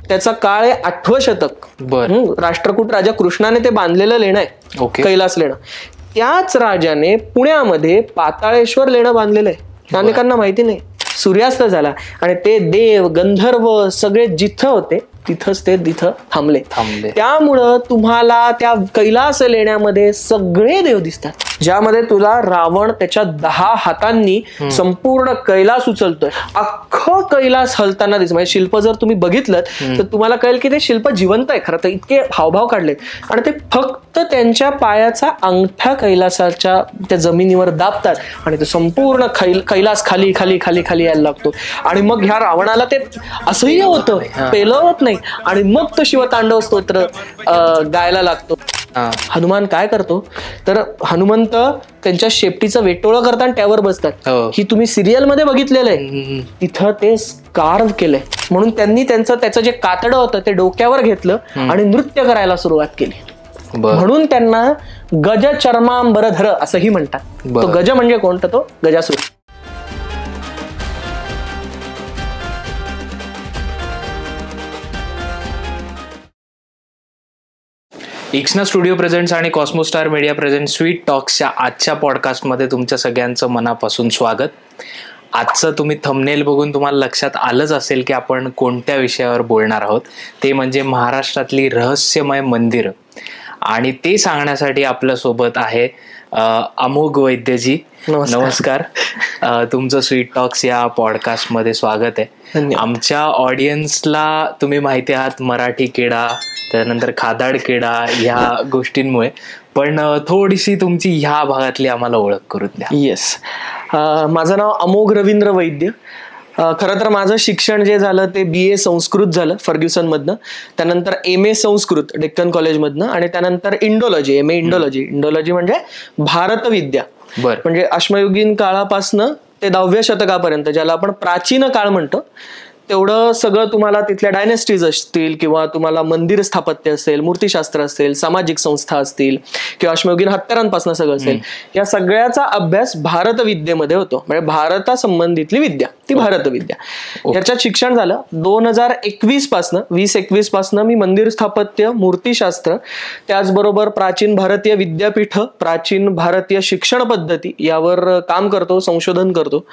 त्याचा काळ आहे 8वं शतक. राष्ट्रकूट राजा कृष्णाने ते बांधलेलं लेणं आहे, कैलास लेणं. त्याच राजाने पुण्यामध्ये पाताळेश्वर लेणं बांधलेलं आहे, अनेकांना माहिती नाही. सूर्यास्त झाला आणि ते देव गंधर्व सगळे जिथं होते तिथंच ते तिथं थांबले. त्यामुळं तुम्हाला त्या कैलास लेण्यामध्ये सगळे देव दिसतात, ज्यामध्ये तुला रावण त्याच्या 10 हातांनी संपूर्ण कैलास उचलतोय. अख्खं कैलास हलताना दिसत. म्हणजे शिल्प जर तुम्ही बघितलं तर तुम्हाला कळेल की ते शिल्प जिवंत आहे खरं तर, इतके हावभाव काढलेत. आणि ते फक्त त्यांच्या पायाचा अंगठा कैलासाच्या त्या जमिनीवर दाबतात आणि ते संपूर्ण कैलास खाली खाली खाली खाली यायला लागतो. आणि मग ह्या रावणाला ते असह्य होतं, पेलवत नाही आणि मग तो शिवतांडव स्तोत्र गायला लागतो. हनुमान काय करतो तर हनुमंत त्यांच्या शेपटीचं वेटोळं करतात आणि त्यावर बसतात. ही तुम्ही सिरियल मध्ये बघितलेलं आहे, तिथं ते कार्व केलंय. म्हणून त्यांनी त्याचं जे कातडं होतं ते डोक्यावर घेतलं आणि नृत्य करायला सुरुवात केली. म्हणून त्यांना गज चर्मांबरधर असंही म्हणतात. तो गज म्हणजे कोणता? तो गजासूर. इक्सना स्टुडिओ प्रेझेंट्स आणि कॉस्मोस्टार मीडिया प्रेझेंट स्वीट टॉक्सच्या आजच्या पॉडकास्टमध्ये तुमच्या सगळ्यांचं मनापासून स्वागत. आजचं तुम्ही थंबनेल बघून तुम्हाला लक्षात आलंच असेल की आपण कोणत्या विषयावर बोलणार आहोत. ते म्हणजे महाराष्ट्रातली रहस्यमय मंदिरं. आणि ते सांगण्यासाठी आपल्यासोबत आहे अमोघ वैद्यजी. नमस्कार. तुमचं स्वीट टॉक्स या पॉडकास्टमध्ये स्वागत आहे. आमच्या ऑडियन्सला तुम्ही माहिती आहात मराठी किडा, त्यानंतर खादाड किडा ह्या गोष्टींमुळे, पण थोडीशी तुमची ह्या भागातली आम्हाला ओळख करून द्या. येस, माझं नाव अमोघ रवींद्र वैद्य. खरं तर माझं शिक्षण जे झालं ते BA संस्कृत झालं फर्ग्युसन मधनं, त्यानंतर MA संस्कृत डेक्कन कॉलेजमधनं, आणि त्यानंतर इंडोलॉजी, MA इंडोलॉजी. इंडोलॉजी म्हणजे भारतविद्या. म्हणजे अश्मयुगीन काळापासनं ते 10व्या शतकापर्यंत, ज्याला आपण प्राचीन काळ म्हणतो, तेवढं सगळं तुम्हाला तिथल्या डायनेस्टीज असतील किंवा तुम्हाला मंदिर स्थापत्य असेल, मूर्तीशास्त्र असेल, सामाजिक संस्था असतील किंवा अश्मयुगीन हत्यारांपासून सगळं असेल, या सगळ्याचा अभ्यास भारतविद्येमध्ये होतो. म्हणजे भारतासंबंधितली विद्या ती भारतविद्या. याच्यात शिक्षण झालं 2021 पासनं, 2021 पासनं मी मंदिर स्थापत्य, मूर्तीशास्त्र, त्याचबरोबर प्राचीन भारतीय विद्यापीठ, प्राचीन भारतीय शिक्षण पद्धती यावर काम करतो, संशोधन करतो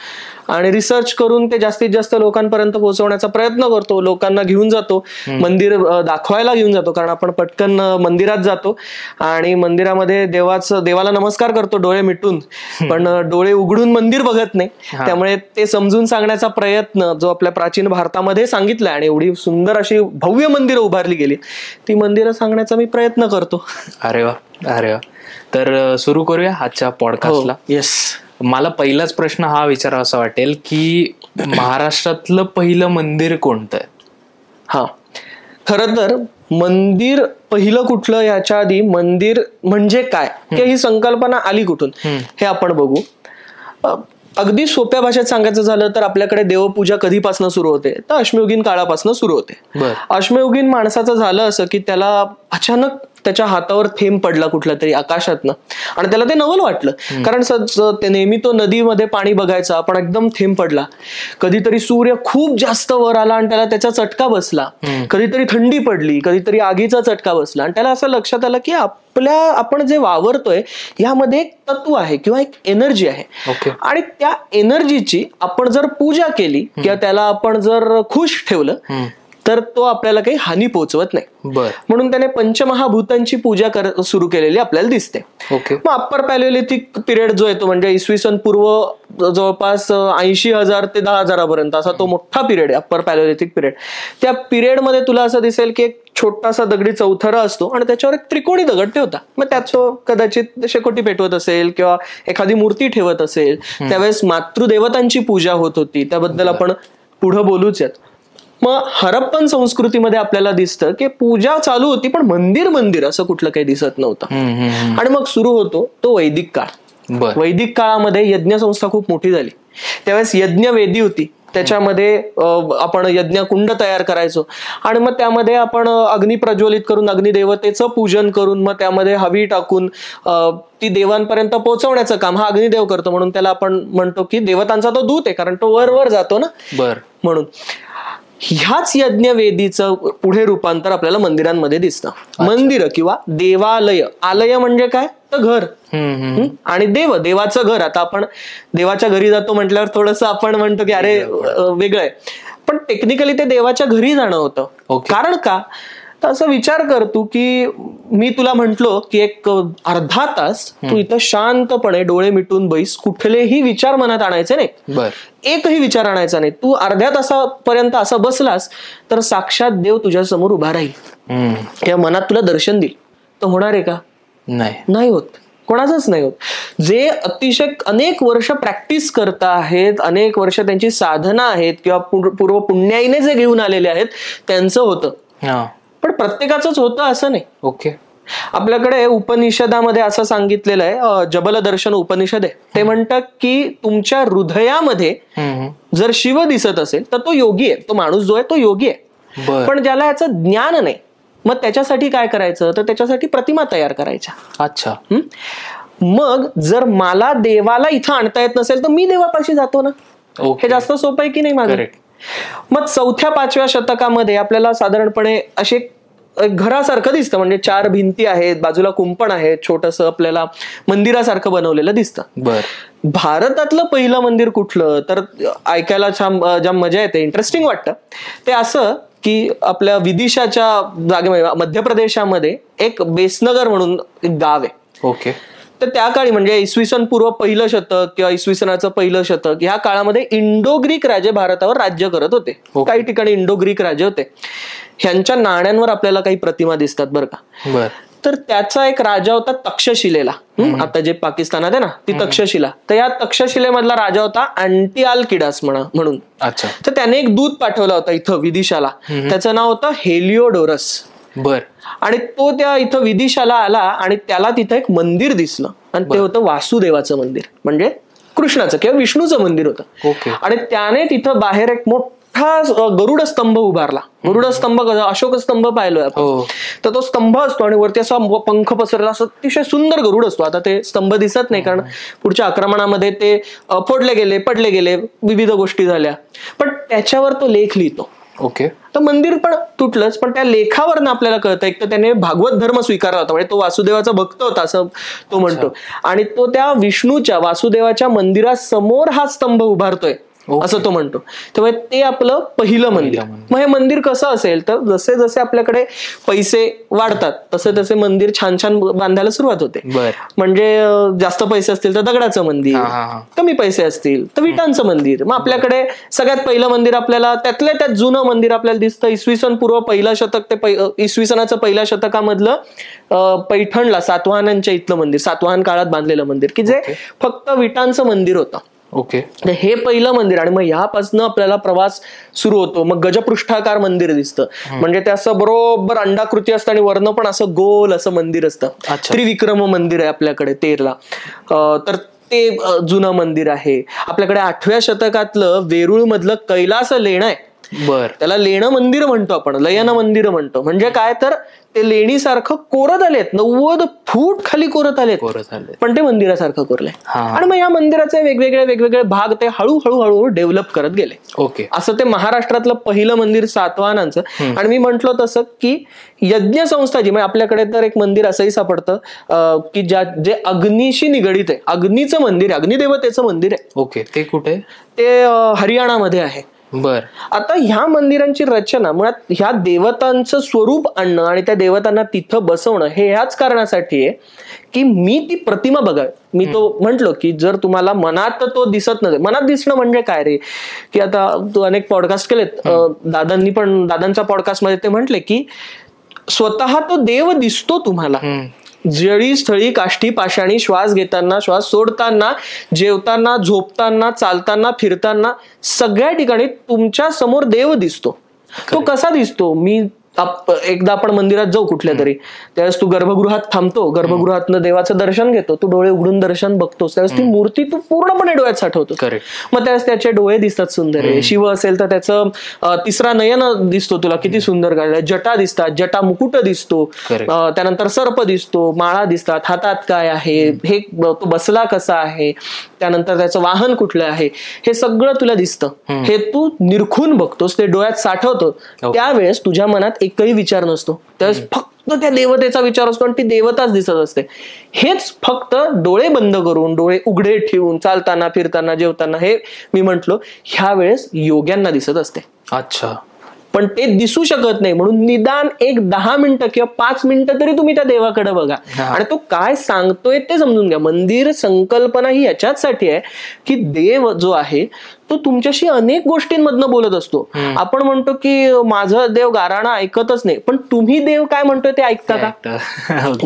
आणि रिसर्च करून ते जास्तीत जास्त लोकांपर्यंत पोहोचवण्याचा प्रयत्न करतो. लोकांना घेऊन जातो, मंदिर दाखवायला घेऊन जातो, कारण आपण पटकन मंदिरात जातो आणि मंदिरामध्ये देवाला नमस्कार करतो डोळे मिटून, पण डोळे उघडून मंदिर बघत नाही. त्यामुळे ते समजून सांगण्याचा प्रयत्न जो आपल्या प्राचीन भारतामध्ये सांगितलाय, आणि एवढी सुंदर अशी भव्य मंदिरं उभारली गेली, ती मंदिरं सांगण्याचा मी प्रयत्न करतो. अरे वा, अरे वा. तर सुरू करूया आजच्या पॉडकास्टला. येस. मला पहिलाच प्रश्न हा विचारावा असं वाटेल की महाराष्ट्रातलं पहिलं मंदिर कोणतं आहे? हा, खरं तर मंदिर पहिलं कुठलं याच्या आधी मंदिर म्हणजे काय ही संकल्पना आली कुठून हे आपण बघू. अगदी सोप्या भाषेत सांगायचं झालं तर आपल्याकडे देवपूजा कधीपासून सुरू होते तर अश्मयुगीन काळापासून सुरू होते. अश्मयुगीन माणसाचं झालं असं की त्याला अचानक त्याच्या हातावर थेंब पडला कुठला तरी आकाशातनं, आणि त्याला ते नवल वाटलं, कारण ते नेहमी तो नदीमध्ये पाणी बघायचा, पण एकदम थेंब पडला. कधीतरी सूर्य खूप जास्त वर आला आणि त्याला त्याचा चटका बसला, कधीतरी थंडी पडली, कधीतरी आगीचा चटका बसला, आणि त्याला असं लक्षात आलं की आपण जे वावरतोय यामध्ये एक तत्व आहे किंवा एक एनर्जी आहे, आणि त्या एनर्जीची आपण जर पूजा केली किंवा त्याला आपण जर खुश ठेवलं तर तो आपल्याला काही हानी पोहोचवत नाही. म्हणून त्याने पंचमहाभूतांची पूजा सुरू केलेली आपल्याला दिसते. मग अप्पर पॅलिओलिथिक पिरियड जो येतो, म्हणजे इसवी सन पूर्व जवळपास 80,000 ते 10,000 पर्यंत असा तो मोठा पिरियड आहे, अप्पर पॅलिओलिथिक पिरियड. त्या पिरियडमध्ये तुला असं दिसेल की एक छोटासा दगडी चौथरा असतो आणि त्याच्यावर एक त्रिकोणी दगड ठेवता. मग त्यात तो कदाचित शेकोटी पेटवत असेल किंवा एखादी मूर्ती ठेवत असेल. त्यावेळेस मातृदेवतांची पूजा होत होती, त्याबद्दल आपण पुढं बोलूच यात. मग हरप्पन संस्कृतीमध्ये आपल्याला दिसतं की पूजा चालू होती, पण मंदिर असं कुठलं काही दिसत नव्हतं. आणि मग सुरू होतो तो वैदिक काळ. वैदिक काळामध्ये यज्ञ संस्था खूप मोठी झाली. त्यावेळेस यज्ञ वेदी होती, त्याच्यामध्ये आपण यज्ञकुंड तयार करायचो, आणि मग त्यामध्ये आपण अग्नी प्रज्वलित करून अग्निदेवतेचं पूजन करून मग त्यामध्ये हवी टाकून ती देवांपर्यंत पोहोचवण्याचं काम हा अग्निदेव करतो. म्हणून त्याला आपण म्हणतो की देवतांचा तो दूत आहे, कारण तो वर जातो ना, म्हणून ह्याच यज्ञवेदीचं पुढे रूपांतर आपल्याला मंदिरांमध्ये दिसतं. मंदिर किंवा देवालय, आलय म्हणजे काय तर घर, आणि देवाचं घर. आता आपण देवाच्या घरी जातो म्हटल्यावर थोडंसं आपण म्हणतो की अरे वेगळं आहे, पण टेक्निकली ते देवाच्या घरी जाणं होतं. कारण का तर असं विचार कर तू की मी तुला म्हंटलो की एक अर्धा तास तू इथं शांतपणे डोळे मिटून बैस, कुठलेही विचार मनात आणायचे नाही, एकही विचार आणायचा नाही. तू अर्ध्या तासापर्यंत असं बसलास तर साक्षात देव तुझ्या समोर उभा राहील, या मनात तुला दर्शन देईल. तर होणार आहे का? नाही होत, कोणाचंच नाही होत. जे अतिशय अनेक वर्ष प्रॅक्टिस करता आहेत, अनेक वर्ष त्यांची साधना आहेत किंवा पूर्व पुण्याईने जे घेऊन आलेले आहेत त्यांचं होतं, पण प्रत्येकाचंच होतं असं नाही. आपल्याकडे उपनिषदामध्ये असं सांगितलेलं आहे, जबल दर्शन उपनिषद आहे, ते म्हणतात की तुमच्या हृदयामध्ये जर शिव दिसत असेल तर तो योगी आहे, तो माणूस जो आहे तो योगी आहे. पण ज्याला याचं ज्ञान नाही, मग त्याच्यासाठी काय करायचं तर त्याच्यासाठी प्रतिमा तयार करायच्या. अच्छा. मग जर मला देवाला इथं आणता येत नसेल तर मी देवापाशी जातो ना. हे जास्त सोपं आहे की नाही माझं? मग 4-5व्या शतकामध्ये आपल्याला साधारणपणे असे घरासारखं दिसतं, म्हणजे 4 भिंती आहेत, बाजूला कुंपण आहे, छोटस आपल्याला मंदिरासारखं बनवलेलं दिसतं. भारतातलं पहिलं मंदिर कुठलं तर ऐकायला जाम मजा येते, इंटरेस्टिंग वाटतं. ते असं की आपल्या विदिशाच्या जागेमध्ये मध्य प्रदेशामध्ये एक बेसनगर म्हणून एक गाव आहे. तर त्या काळी म्हणजे इसवी सन पूर्व पहिलं शतक किंवा इसवी सनाचं पहिलं शतक, ह्या काळामध्ये इंडो ग्रीक राजे भारतावर राज्य करत होते. काही ठिकाणी इंडो ग्रीक राजे होते. ह्यांच्या नाण्यांवर आपल्याला काही प्रतिमा दिसतात बरं का. तर त्याचा एक राजा होता तक्षशिलेला, आता जे पाकिस्तानात आहे ना ती तक्षशिला. तर या तक्षशिलेमधला राजा होता अँटिआलकिडास म्हणून. तर त्याने एक दूत पाठवला होता इथं विदिशाला, त्याचं नाव होतं हेलिओडोरस. आणि तो त्या इथं विदिशाला आला आणि त्याला तिथं एक मंदिर दिसलं, आणि ते होतं वासुदेवाचं मंदिर, म्हणजे कृष्णाचं किंवा विष्णूचं मंदिर होतं. आणि त्याने तिथं बाहेर एक मोठा गरुड स्तंभ उभारला. गरुड स्तंभ अशोक स्तंभ पाहिलोय आपण, तर तो स्तंभ असतो आणि वरती असा पंख पसरला, असं अतिशय सुंदर गरुड असतो. आता ते स्तंभ दिसत नाही कारण पुढच्या आक्रमणामध्ये ते फोडले गेले, पडले गेले, विविध गोष्टी झाल्या, पण त्याच्यावर तो लेख लिहितो. तर मंदिर पण तुटलंच, पण त्या लेखावरनं आपल्याला कळतं एक तर त्याने भागवत धर्म स्वीकारला होता, म्हणजे तो वासुदेवाचा भक्त होता असं तो म्हणतो, आणि तो त्या विष्णूच्या वासुदेवाच्या मंदिरासमोर हा स्तंभ उभारतोय असं तो म्हणतो. त्यामुळे ते आपलं पहिलं मंदिर. मग हे मंदिर कसं असेल तर जसे जसे आपल्याकडे पैसे वाढतात तसे तसे मंदिर छान छान बांधायला सुरुवात होते. म्हणजे जास्त पैसे असतील तर दगडाचं मंदिर, कमी पैसे असतील तर विटांचं मंदिर. मग आपल्याकडे सगळ्यात पहिलं मंदिर आपल्याला त्यातल्या त्यात जुनं मंदिर आपल्याला दिसतं इसवी सन पूर्व पहिलं शतक ते इसवी सनाचं पहिल्या शतकामधलं पैठणला सातवाहनांच्या इथलं मंदिर, सातवाहन काळात बांधलेलं मंदिर की जे फक्त विटांचं मंदिर होतं. हे पहिलं मंदिर. आणि मग ह्यापासून आपल्याला प्रवास सुरू होतो. मग गजपृष्ठाकार मंदिर दिसतं, म्हणजे ते असं बरोबर अंडाकृती असतं आणि वर्ण पण असं गोल असं मंदिर असतं. त्रिविक्रम मंदिर आहे आपल्याकडे तेरला, तर ते जुनं मंदिर आहे. आपल्याकडे 8व्या शतकातलं वेरूळ मधलं कैलास लेणं आहे, त्याला लेणं मंदिर म्हणतो आपण, लयन मंदिर म्हणतो. म्हणजे काय तर ते लेणीसारखं कोरत आलेत, 90 फूट खाली कोरत आलेत, पण ते मंदिरासारखं कोरलंय. आणि मग या मंदिराचे वेगवेगळे भाग ते हळूहळू डेव्हलप करत गेले. असं ते महाराष्ट्रातलं पहिलं मंदिर सातवाहनांचं. आणि मी म्हंटल तसं की यज्ञ संस्था जी, म्हणजे आपल्याकडे तर एक मंदिर असंही सापडतं की जे अग्नीशी निगडीत आहे, अग्नीचं मंदिर आहे, अग्निदेवतेचं मंदिर आहे. ते कुठे? ते हरियाणामध्ये आहे. आता ह्या मंदिरांची रचना मुळात ह्या देवतांचं स्वरूप आणणं आणि त्या देवतांना तिथं बसवणं हे ह्याच कारणासाठी आहे की मी ती प्रतिमा बघावी. मी तो म्हंटलो की जर तुम्हाला मनात तो दिसत नसेल, मनात दिसणं म्हणजे काय रे, की आता तू अनेक पॉडकास्ट केलेत, दादांच्या पॉडकास्टमध्ये ते म्हटले की स्वतः तो देव दिसतो तुम्हाला जळी स्थळी काष्टी पाषाणी, श्वास घेताना, श्वास सोडताना, जेवताना, झोपताना, चालताना, फिरताना, सगळ्या ठिकाणी तुमच्या समोर देव दिसतो. तो कसा दिसतो? मी एकदा आपण मंदिरात जाऊ कुठल्या तरी, त्यावेळेस तू गर्भगृहात थांबतो, गर्भगृहातनं देवाचं दर्शन घेतो, तू डोळे उघडून दर्शन बघतोस, त्यावेळेस ती मूर्ती तू पूर्णपणे डोळ्यात साठवतो. मग त्यावेळेस त्याचे डोळे दिसतात सुंदर आहे. शिव असेल तर त्याचं तिसरा नयन दिसतो तुला, किती सुंदर काढलाय. जटा दिसतात, जटा मुकुट दिसतो, त्यानंतर सर्प दिसतो, माळा दिसतात, हातात काय आहे, हे तो बसला कसा आहे, त्यानंतर त्याचं वाहन कुठलं आहे, हे सगळं तुला दिसतं. हे तू निरखून बघतोस, ते डोळ्यात साठवतो. त्यावेळेस तुझ्या मनात एकही विचार नसतो, त्यावेळेस फक्त त्या देवतेचा विचार असतो आणि ती देवताच दिसत असते. हेच फक्त डोळे बंद करून, डोळे उघडे ठेवून चालताना, फिरताना, जेवताना, हे मी म्हंटलो ह्या वेळेस योग्यांना दिसत असते. अच्छा. पण ते दिसू शकत नाही, म्हणून निदान एक 10 मिनिटं किंवा 5 मिनिटं तरी तुम्ही त्या देवाकडे बघा आणि तो काय सांगतोय ते समजून घ्या. मंदिर संकल्पना ही याच्यासाठी आहे की देव जो आहे तो तुमच्याशी अनेक गोष्टींमधनं बोलत असतो. आपण म्हणतो की माझं देव गाराणा ऐकतच नाही, पण तुम्ही देव काय म्हणतोय ते ऐकता का?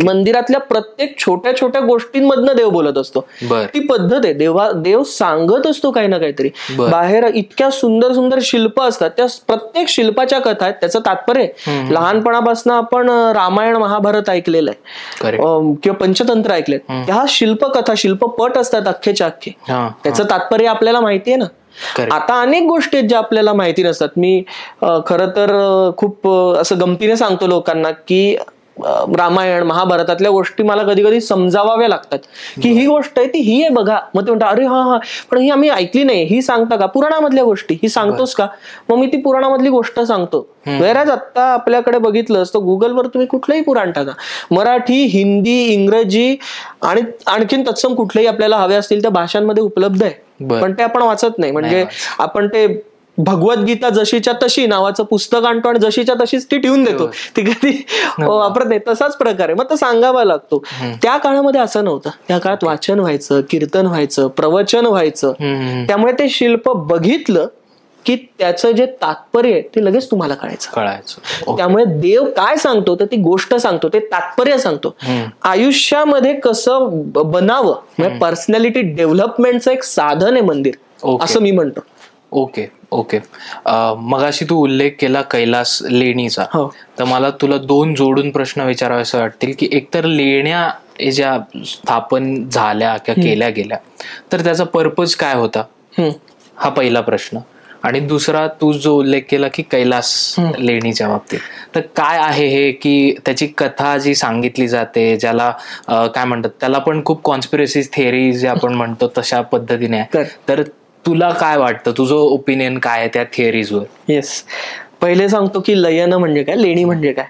मंदिरातल्या प्रत्येक छोट्या छोट्या गोष्टींमधनं देव बोलत असतो. ती पद्धत आहे. देव सांगत असतो काही ना काहीतरी. बाहेर इतक्या सुंदर सुंदर शिल्प असतात, त्या प्रत्येक शिल्पाच्या कथा आहेत, त्याचं तात्पर्य. लहानपणापासून आपण रामायण महाभारत ऐकलेलं आहे किंवा पंचतंत्र ऐकलेत, त्या शिल्पकथा, शिल्पपट असतात अख्खेच्या अख्खे, त्याचं तात्पर्य आपल्याला माहिती आहे ना. आता अनेक गोष्टी आहेत ज्या आपल्याला माहिती नसतात. मी खरं तर खूप असं गमतीने सांगतो लोकांना की रामायण महाभारतातल्या गोष्टी मला कधी कधी समजावाव्या लागतात की ही गोष्ट आहे ती ही आहे बघा. मग ते म्हणतात अरे हा पण ही आम्ही ऐकली नाही, ही सांगता का? पुराणामधल्या गोष्टी ही सांगतोस का? मग मी ती पुराणामधली गोष्ट सांगतो. वेराज आता आपल्याकडे बघितलं तर गुगलवर तुम्ही कुठलंही पुराण टाका, मराठी, हिंदी, इंग्रजी आणि आणखीन तत्सम कुठलेही आपल्याला हवे असतील त्या भाषांमध्ये उपलब्ध आहे, पण ते आपण वाचत नाही. म्हणजे आपण ते भगवद्गीता जशीच्या तशी नावाचं पुस्तक आणतो आणि जशीच्या तशीच ती ठेवून देतो, ती कधी वापरत नाही. तसाच प्रकार आहे. मग तो सांगावा लागतो. त्या काळामध्ये असं नव्हतं. त्या काळात वाचन व्हायचं, कीर्तन व्हायचं, प्रवचन व्हायचं. त्यामुळे ते शिल्प बघितलं की त्याचं जे तात्पर्य आहे ते लगेच तुम्हाला कळायचं. त्यामुळे देव काय सांगतो तर ती गोष्ट सांगतो, ते तात्पर्य सांगतो. आयुष्यामध्ये कसं बनावं म्हणजे पर्सनॅलिटी डेव्हलपमेंटचं एक साधन आहे मंदिर, असं मी म्हणतो. Okay okay. मगाशी तू उल्लेख केला कैलास लेणीचा, तर मला तुला 2 जोडून प्रश्न विचारावेसे वाटतील की एकतर लेण्या ज्या स्थापन झाल्या किंवा केल्या गेल्या तर त्याचा पर्पज काय होता, हा पहिला प्रश्न. आणि दुसरा तू जो उल्लेख केला की कैलास लेणीच्या बाबतीत, तर काय आहे हे की त्याची कथा जी सांगितली जाते, ज्याला काय म्हणतात त्याला पण खूप कॉन्स्पिरसी थिअरी जे आपण म्हणतो तशा पद्धतीने आहे. तर तुला काय वाटतं, तुझं ओपिनियन काय आहे त्या थिअरीजवर? येस, पहिले सांगतो की लयन म्हणजे काय, लेणी म्हणजे काय.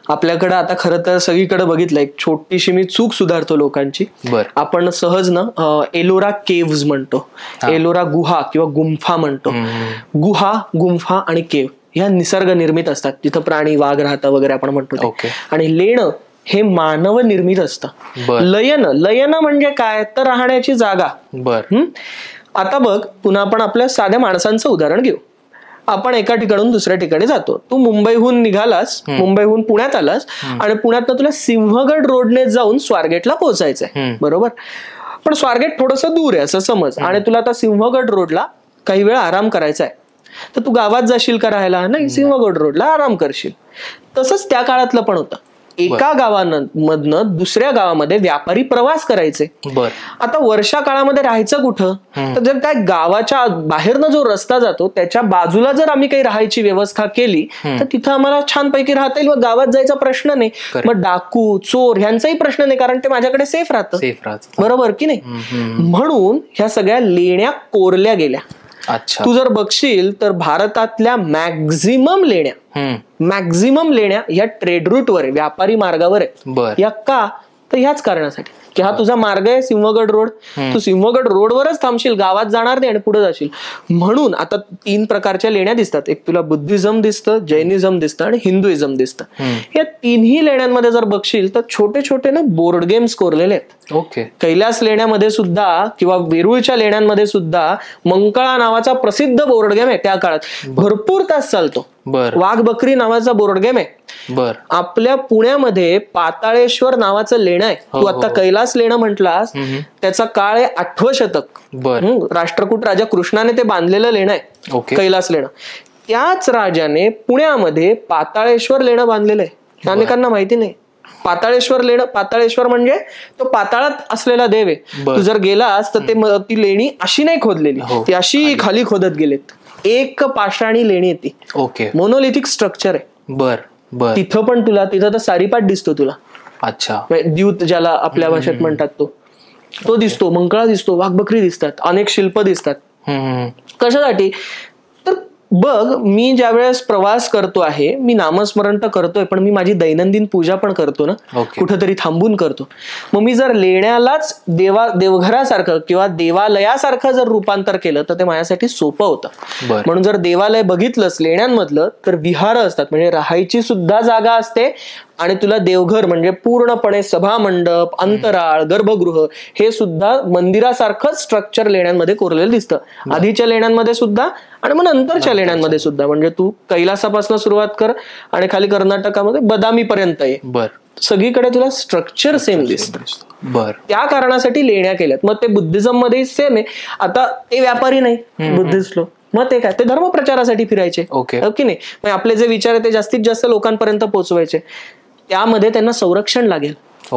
आपल्याकडे आता खरं तर सगळीकडे बघितलं, एक छोटीशी मी चूक सुधारतो लोकांची. आपण सहज ना एलोरा केव्ज म्हणतो, एलोरा गुहा किंवा गुंफा म्हणतो. गुहा, गुंफा आणि केव्ह ह्या निसर्ग निर्मित असतात, तिथं प्राणी वाघ राहतात वगैरे आपण म्हणतो. आणि लेणं हे मानव निर्मित असतं. लयन म्हणजे काय तर राहण्याची जागा. आता बघ, पुन्हा आपण आपल्या साध्या माणसांचं उदाहरण घेऊ. आपण एका ठिकाणून दुसऱ्या ठिकाणी जातो. तू मुंबईहून निघालास, मुंबईहून पुण्यात आलास आणि पुण्यात तुला सिंहगड रोडने जाऊन स्वारगेटला पोहोचायचंय, बरोबर. पण स्वारगेट थोडंसं दूर आहे असं समज, आणि तुला आता सिंहगड रोडला काही वेळ आराम करायचा आहे. तर तू गावात जाशील का राहायला? नाही, सिंहगड रोडला आराम करशील. तसंच त्या काळातलं पण होतं. एका गावामधनं दुसऱ्या गावामध्ये व्यापारी प्रवास करायचे. आता वर्षा काळामध्ये राहायचं कुठं? तर जर काय गावाच्या बाहेरनं जो रस्ता जातो त्याच्या बाजूला जर आम्ही काही राहायची व्यवस्था केली तर तिथं आम्हाला छानपैकी राहता येईल व गावात जायचा प्रश्न नाही. मग डाकू, चोर ह्यांचाही प्रश्न नाही, कारण ते माझ्याकडे सेफ राहतं, बरोबर की नाही. म्हणून ह्या सगळ्या लेण्या कोरल्या गेल्या. तू जर बघशील तर भारतातल्या मॅक्झिमम लेण्या या ट्रेड रूट वर आहे, व्यापारी मार्गावर आहे. या का? तर ह्याच कारणासाठी की हा तुझा मार्ग आहे सिंहगड रोड, तू सिंहगड रोडवरच थांबशील, गावात जाणार नाही आणि पुढे जाशील. म्हणून आता 3 प्रकारच्या लेण्या दिसतात. एक तुला बुद्धिझम दिसतं, जैनिझम दिसतं आणि हिंदुइझम दिसतं. या 3ही लेण्यांमध्ये जर बघशील तर छोटे छोटे ना बोर्ड गेम्स कोरलेले आहेत. कैलास लेण्यामध्ये सुद्धा किंवा वेरूळच्या लेण्यांमध्ये सुद्धा मंकळा नावाचा प्रसिद्ध बोर्ड गेम आहे. त्या काळात भरपूर तास चालतो. वाघ बकरी नावाचा बोर्ड गेम आहे. आपल्या पुण्यामध्ये पाताळेश्वर नावाचं लेणं आहे. तू आता कैलास लेणं म्हटलास, त्याचा काळ आहे 8वं शतक. राष्ट्रकूट राजा कृष्णाने ते बांधलेलं लेणं आहे कैलास लेणं. त्याच राजाने पुण्यामध्ये पाताळेश्वर लेणं बांधलेलं आहे, अनेकांना माहिती नाही. पाताळेश्वर लेणं, पाताळेश्वर म्हणजे तो पाताळात असलेला देव आहे. तू जर गेलास तर ती लेणी अशी नाही खोदलेली, ती अशी खाली खोदत गेलेत. एक पाषाणी लेणी ती, ओके, मोनोलिथिक स्ट्रक्चर आहे. बर. तिथं पण तिथं तर सारीपाट दिसतो तुला. अच्छा. द्यूत ज्याला आपल्या भाषेत म्हणतात तो दिसतो, मंकळा दिसतो, वाघबकरी दिसतात, अनेक शिल्प दिसतात. कशासाठी तर बघ, मी ज्या वेळेस प्रवास करतो आहे, मी नामस्मरण तर करतोय, पण मी माझी दैनंदिन पूजा पण करतो ना, कुठंतरी थांबून करतो. मग मी जर लेण्यालाच देवघरासारखं किंवा देवालयासारखं जर रूपांतर केलं तर ते माझ्यासाठी सोपं होतं. म्हणून जर देवालय बघितलंस लेण्यांमधलं तर विहार असतात, म्हणजे राहायची सुद्धा जागा असते, आणि तुला देवघर म्हणजे पूर्णपणे सभा मंडप, अंतराळ, गर्भगृह हे सुद्धा मंदिरासारखं स्ट्रक्चर लेण्यांमध्ये कोरलेलं दिसतं. आधीच्या लेण्यांमध्ये सुद्धा आणि मग नंतरच्या लेण्यांमध्ये सुद्धा. म्हणजे तू कैलासापासून सुरुवात कर आणि खाली कर्नाटकामध्ये बदामी पर्यंत आहे, सगळीकडे तुला स्ट्रक्चर सेम दिसतं. त्या कारणासाठी लेण्या केल्यात. मग ते बुद्धिझम मध्ये सेम आहे. आता ते व्यापारी नाही बुद्धिस्ट लोक, मग ते काय, ते धर्मप्रचारासाठी फिरायचे, ओके नाही. मग आपले जे विचार आहे ते जास्तीत जास्त लोकांपर्यंत पोहोचवायचे. त्यामध्ये त्यांना संरक्षण लागेल.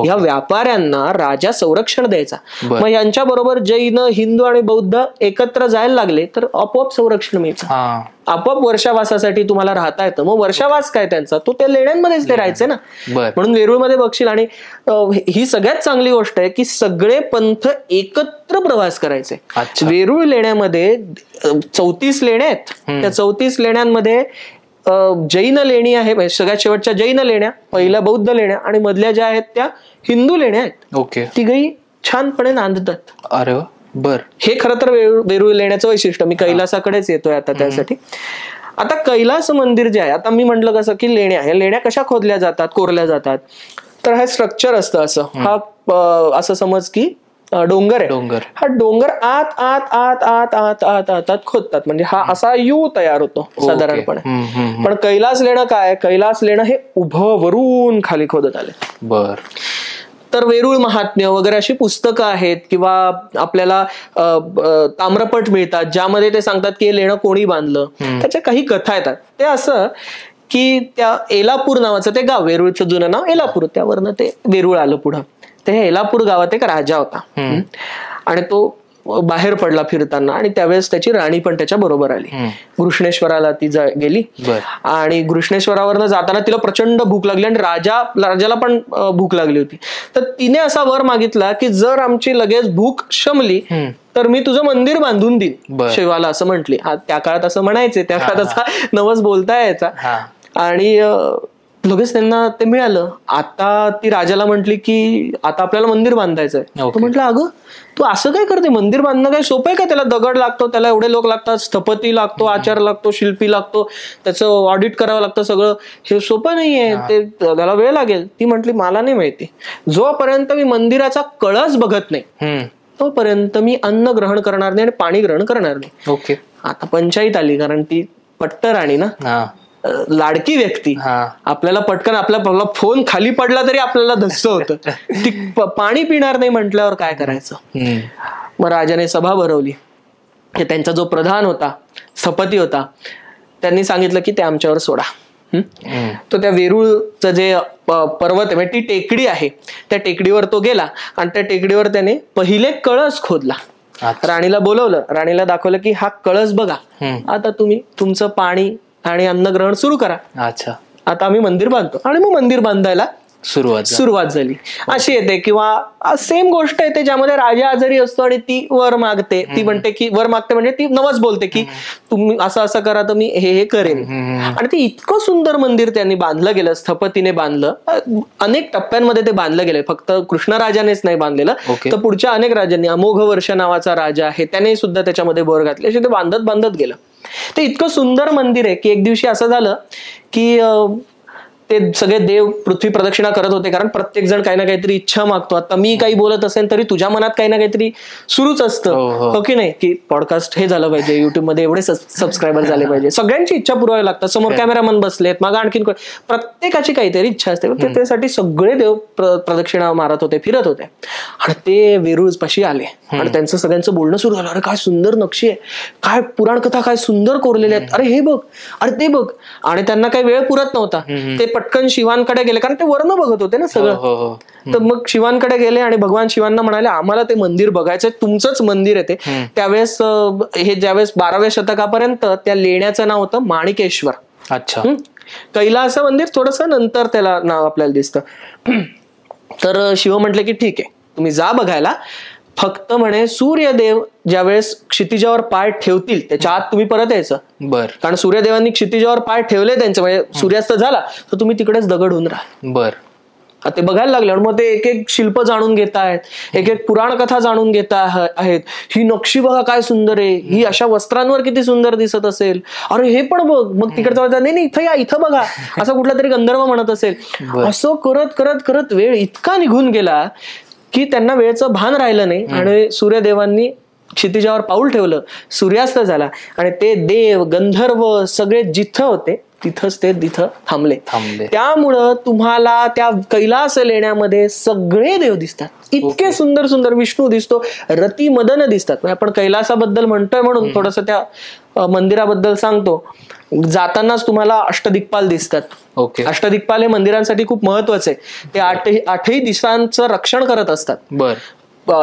या व्यापाऱ्यांना राजा संरक्षण द्यायचा. मग यांच्या बरोबर जैन, हिंदू आणि बौद्ध एकत्र जायला लागले तर आपोआप संरक्षण मिळतं. आपोआप वर्षावासासाठी तुम्हाला राहता येतं. मग वर्षावास काय त्यांचा, तो त्या लेण्यांमध्येच ते राहायचे ना. म्हणून वेरूळमध्ये बघशील, आणि ही सगळ्यात चांगली गोष्ट आहे की सगळे पंथ एकत्र प्रवास करायचे. वेरूळ लेण्यामध्ये 34 लेण्या आहेत. त्या 34 लेण्यांमध्ये जैन लेणी आहे, सगळ्यात शेवटच्या जैन लेण्या, पहिल्या बौद्ध लेण्या आणि मधल्या ज्या आहेत त्या हिंदू लेण्या आहेत. ओके. तिघही छानपणे नांदतात. अरे बर. हे खरं तर वेरूळ लेण्याचं वैशिष्ट्य. मी कैलासाकडेच येतोय आता त्यासाठी. आता कैलास मंदिर जे आहे, आता मी म्हटलं कसं की लेण्या कशा खोदल्या जातात, कोरल्या जातात, तर हे स्ट्रक्चर असतं असं. हा असं समज की डोंगर आहे. हा डोंगर आत आत आत आत आत आत आत आत खोदतात, म्हणजे हा असा यू तयार होतो साधारणपणे. पण कैलास लेणं काय, कैलास लेणं हे उभं वरून खाली खोदत आले. तर वेरूळ महात्म्य वगैरे अशी पुस्तकं आहेत किंवा आपल्याला ताम्रपट मिळतात ज्यामध्ये ते सांगतात की हे लेणं कोणी बांधलं. त्याच्या काही कथा येतात. ते असं की त्या एलापूर नावाचं ते गाव, वेरूळचं जुनं नाव एलापूर, त्यावरनं ते वेरूळ आलं पुढं. ते एलापूर गावात एक राजा होता आणि तो बाहेर पडला फिरताना, आणि त्यावेळेस त्याची राणी पण त्याच्या बरोबर आली. घृष्णेश्वराला ती गेली, आणि घृष्णेश्वरावरनं जाताना तिला प्रचंड भूक लागली, आणि राजाला पण भूक लागली होती. तर तिने असा वर मागितला की जर आमची लगेच भूक शमली तर मी तुझं मंदिर बांधून देईन शिवाला, असं म्हटली. त्या काळात असं म्हणायचे, त्या काळात असा नवस बोलता यायचा. आणि लगेच त्यांना ते मिळालं. आता ती राजाला म्हटली की आता आपल्याला मंदिर बांधायचंय. तो म्हटलं अगं तू असं काय करते, मंदिर बांधणं काय सोपं आहे का, त्याला दगड लागतो, त्याला एवढे लोक लागतात, स्थपती लागतो, आचार्य लागतो, शिल्पी लागतो, त्याचं ऑडिट करावं लागतं, सगळं हे सोपं नाहीये, ते त्याला वेळ लागेल. ती म्हटली मला नाही माहिती, जोपर्यंत मी मंदिराचा कळस बघत नाही तोपर्यंत मी अन्न ग्रहण करणार नाही आणि पाणी ग्रहण करणार नाही. ओके. आता पंचायत आली, कारण ती पट्टराणी ना, लाडकी व्यक्ती, आपल्याला पटकन आपला फोन खाली पडला तरी आपल्याला धस्स होतं. ती पाणी पिणार नाही म्हटल्यावर काय करायचं. मग राजाने सभा भरवली. त्यांचा जो प्रधान होता, स्थपती होता, त्यांनी सांगितलं की ते आमच्यावर सोडा. तो त्या वेरूळचं जे पर्वत आहे, म्हणजे ती टेकडी आहे, त्या टेकडीवर तो गेला आणि त्या टेकडीवर त्याने पहिले कळस खोदला. राणीला बोलवलं, राणीला दाखवलं की हा कळस बघा, आता तुम्ही तुमचं पाणी आणि अन्नग्रहण सुरू करा. अच्छा, आता आम्ही मंदिर बांधतो. आणि मग मंदिर बांधायला सुरुवात झाली. अशी येते. किंवा सेम गोष्ट येते ज्यामध्ये राजा आजारी असतो आणि ती वर मागते. ती म्हणते की वर मागते म्हणजे ती नवस बोलते की तुम्ही असं करा तर मी हे करेन. आणि ते इतकं सुंदर मंदिर त्यांनी बांधलं गेलं, स्थपतीने बांधलं. अनेक टप्प्यांमध्ये ते बांधलं गेलं. फक्त कृष्णराजानेच नाही बांधलेलं, तर पुढच्या अनेक राजांनी, अमोघ वर्ष नावाचा राजा आहे त्याने सुद्धा त्याच्यामध्ये भर घातली. असे ते बांधत गेलं. ते इतकं सुंदर मंदिर आहे की एक दिवशी असं झालं की ते सगळे देव पृथ्वी प्रदक्षिणा करत होते, कारण प्रत्येक जण काही ना काहीतरी इच्छा मागतो. आता मी काही बोलत असेल तरी तुझ्या मनात काही ना काहीतरी सुरूच असतं, हो की नाही, की पॉडकास्ट हे झालं पाहिजे, युट्यूब मध्ये एवढे सबस्क्रायबर झाले पाहिजे, सगळ्यांची इच्छा पुरवावी लागतात. समोर कॅमेरामन बसलेत, मागं आणखीन प्रत्येकाची काहीतरी इच्छा असते. त्यासाठी सगळे देव प्रदक्षिणा मारत होते, फिरत होते. आणि ते वेरूळ पाशी आले आणि त्यांचं सगळ्यांचं बोलणं सुरू झालं. अरे काय सुंदर नक्षी आहे, काय पुराण कथा काय सुंदर कोरलेल्या आहेत, अरे हे बघ, अरे ते बघ. आणि त्यांना काही वेळ पुरत नव्हता, ते पटकन शिवांकडे गेले, कारण ते वर्ण बघत होते ना सगळं. तर मग शिवांकडे गेले आणि भगवान शिवांना म्हणाले, आम्हाला ते मंदिर बघायचंय, तुमचंच मंदिर आहे ते. त्यावेळेस हे ज्यावेळेस 12व्या शतकापर्यंत त्या लेण्याचं नाव होतं माणिकेश्वर. अच्छा. कैलास मंदिर थोडस नंतर त्याला नाव आपल्याला दिसतं. तर शिव म्हटले की ठीक आहे, तुम्ही जा बघायला, फक्त म्हणे सूर्यदेव ज्यावेळेस क्षितिजावर पाय ठेवतील त्याच्या आत तुम्ही परत यायचं. बर. कारण सूर्यदेवांनी क्षितिजावर पाय ठेवले त्यांचे, म्हणजे सूर्यास्त झाला तर तुम्ही तिकडेच दगड होऊन राहा. बर. ते बघायला लागले. मग ते एक एक शिल्प जाणून घेत आहेत, एक एक पुराण कथा जाणून घेत आहेत. ही नक्षी बघा काय सुंदर आहे, ही अशा वस्त्रांवर किती सुंदर दिसत असेल, अरे हे पण बघ. मग तिकडचा नाही इथं या, इथं बघा, असं कुठला तरी गंधर्व म्हणत असेल. असं करत करत करत वेळ इतका निघून गेला की त्यांना वेळेचं भान राहिलं नाही. आणि सूर्यदेवांनी क्षितिजावर पाऊल ठेवलं, सूर्यास्त झाला आणि ते देव गंधर्व सगळे जिथं होते तिथंच ते तिथं थांबले. त्यामुळं तुम्हाला त्या कैलास लेण्यामध्ये सगळे देव दिसतात, इतके सुंदर सुंदर. विष्णू दिसतो, रती मदन दिसतात. आपण कैलासाबद्दल म्हणतोय म्हणून थोडस त्या मंदिराबद्दल सांगतो. जातानाच तुम्हाला अष्टदिक्पाल दिसतात. ओके. अष्टदिक्पाल हे मंदिरांसाठी खूप महत्वाचे आहे. ते आठही दिशांचं रक्षण करत असतात. बर.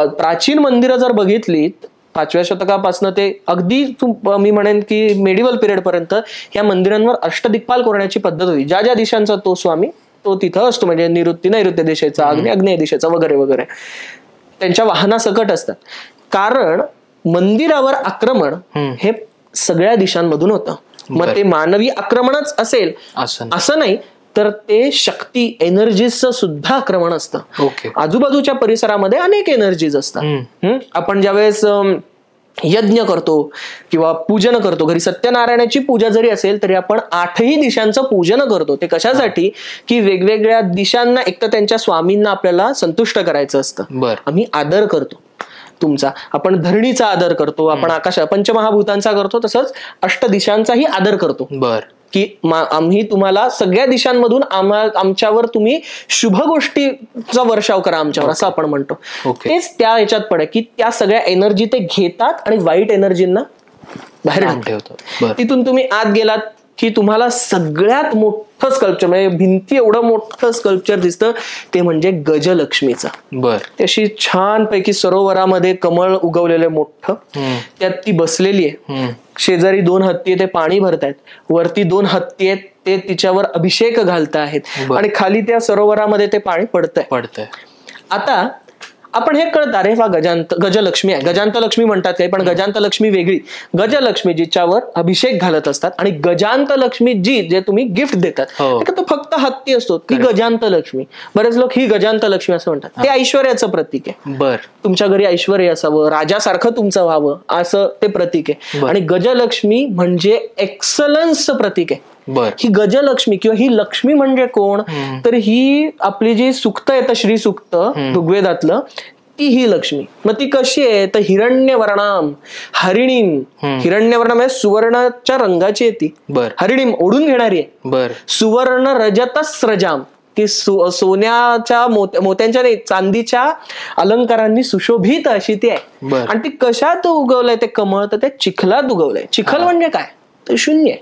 प्राचीन मंदिरं जर बघितलीत 5व्या शतकापासून ते अगदी मी म्हणेन की मेडिवल पिरियड पर्यंत या मंदिरांवर अष्टदिक्पाल करण्याची पद्धत होती. ज्या ज्या दिशांचा तो स्वामी तो तिथं असतो, म्हणजे नैऋत्य दिशेचा, आग्नेय दिशेचा वगैरे वगैरे, त्यांच्या वाहनासकट असतात. कारण मंदिरावर आक्रमण हे सगळ्या दिशांमधून होतं. मग ते मानवी आक्रमणच असेल असं नाही, तर ते शक्ती एनर्जीचं सुद्धा आक्रमण असतं. आजूबाजूच्या परिसरामध्ये अनेक एनर्जीज असतात. आपण ज्यावेळेस यज्ञ करतो किंवा पूजन करतो, घरी सत्यनारायणाची पूजा जरी असेल तरी आपण 8ही दिशांचं पूजन करतो. ते कशासाठी की वेगवेगळ्या दिशांना, एक तर त्यांच्या स्वामींना आपल्याला संतुष्ट करायचं असतं. आम्ही आदर करतो तुमचा, आपण धरणीचा आदर करतो, आपण पंचमहाभूतांचा करतो, तसंच अष्टदिशांचाही आदर करतो. की आम्ही तुम्हाला सगळ्या दिशांमधून आमच्यावर तुम्ही शुभ गोष्टीचा वर्षाव करा आमच्यावर, असं आपण म्हणतो. तेच त्या ह्याच्यात पडे की त्या सगळ्या एनर्जी ते घेतात आणि वाईट एनर्जींना बाहेर ठेवतात. तिथून तुम्ही आत गेलात की तुम्हाला सगळ्यात मोठं स्कल्पचर, म्हणजे भिंती एवढं मोठं स्कल्पचर दिसतं, ते म्हणजे गजलक्ष्मीचं. ते अशी छान पैकी सरोवरामध्ये कमळ उगवलेलं मोठं, त्यात ती बसलेली आहे. शेजारी 2 हत्ती ते पाणी भरतायत, वरती 2 हत्ती आहेत ते तिच्यावर अभिषेक घालतायत आणि खाली त्या सरोवरामध्ये ते पाणी पडतंय. आता आपण हे कळत, अरे वा गजलक्ष्मी आहे, गजांतलक्ष्मी म्हणतात काही, पण गजांतलक्ष्मी वेगळी. गजलक्ष्मी जिच्यावर अभिषेक घालत असतात आणि गजांतलक्ष्मी जी जे तुम्ही गिफ्ट देतात तो फक्त हत्ती असतो, ती गजांतलक्ष्मी. बरेच लोक ही गजांतलक्ष्मी असं म्हणतात. ते ऐश्वर्याचं प्रतीक आहे. तुमच्या घरी ऐश्वर्य असावं, राजासारखं तुमचं व्हावं असं ते प्रतीक आहे. आणि गजलक्ष्मी म्हणजे एक्सलन्सचं प्रतीक आहे. ही गजलक्ष्मी किंवा ही लक्ष्मी म्हणजे कोण, तर ही आपली जी सुक्त येतं, श्री सुक्त ऋग्वेदातलं, ती ही लक्ष्मी. मग ती कशी आहे तर हिरण्यवर्णाम हरिणीम. हिरण्यवर्णम म्हणजे सुवर्णाच्या रंगाची आहे ती. हरिणीम ओढून घेणारी आहे. सुवर्ण रजतस्रजाम, की सोन्याच्या मोत्यांच्या नाही, चांदीच्या अलंकारांनी सुशोभित अशी ती आहे. आणि ती कशात उगवलंय ते कमळ, तर ते चिखलात उगवलंय. चिखल म्हणजे काय तर शून्य.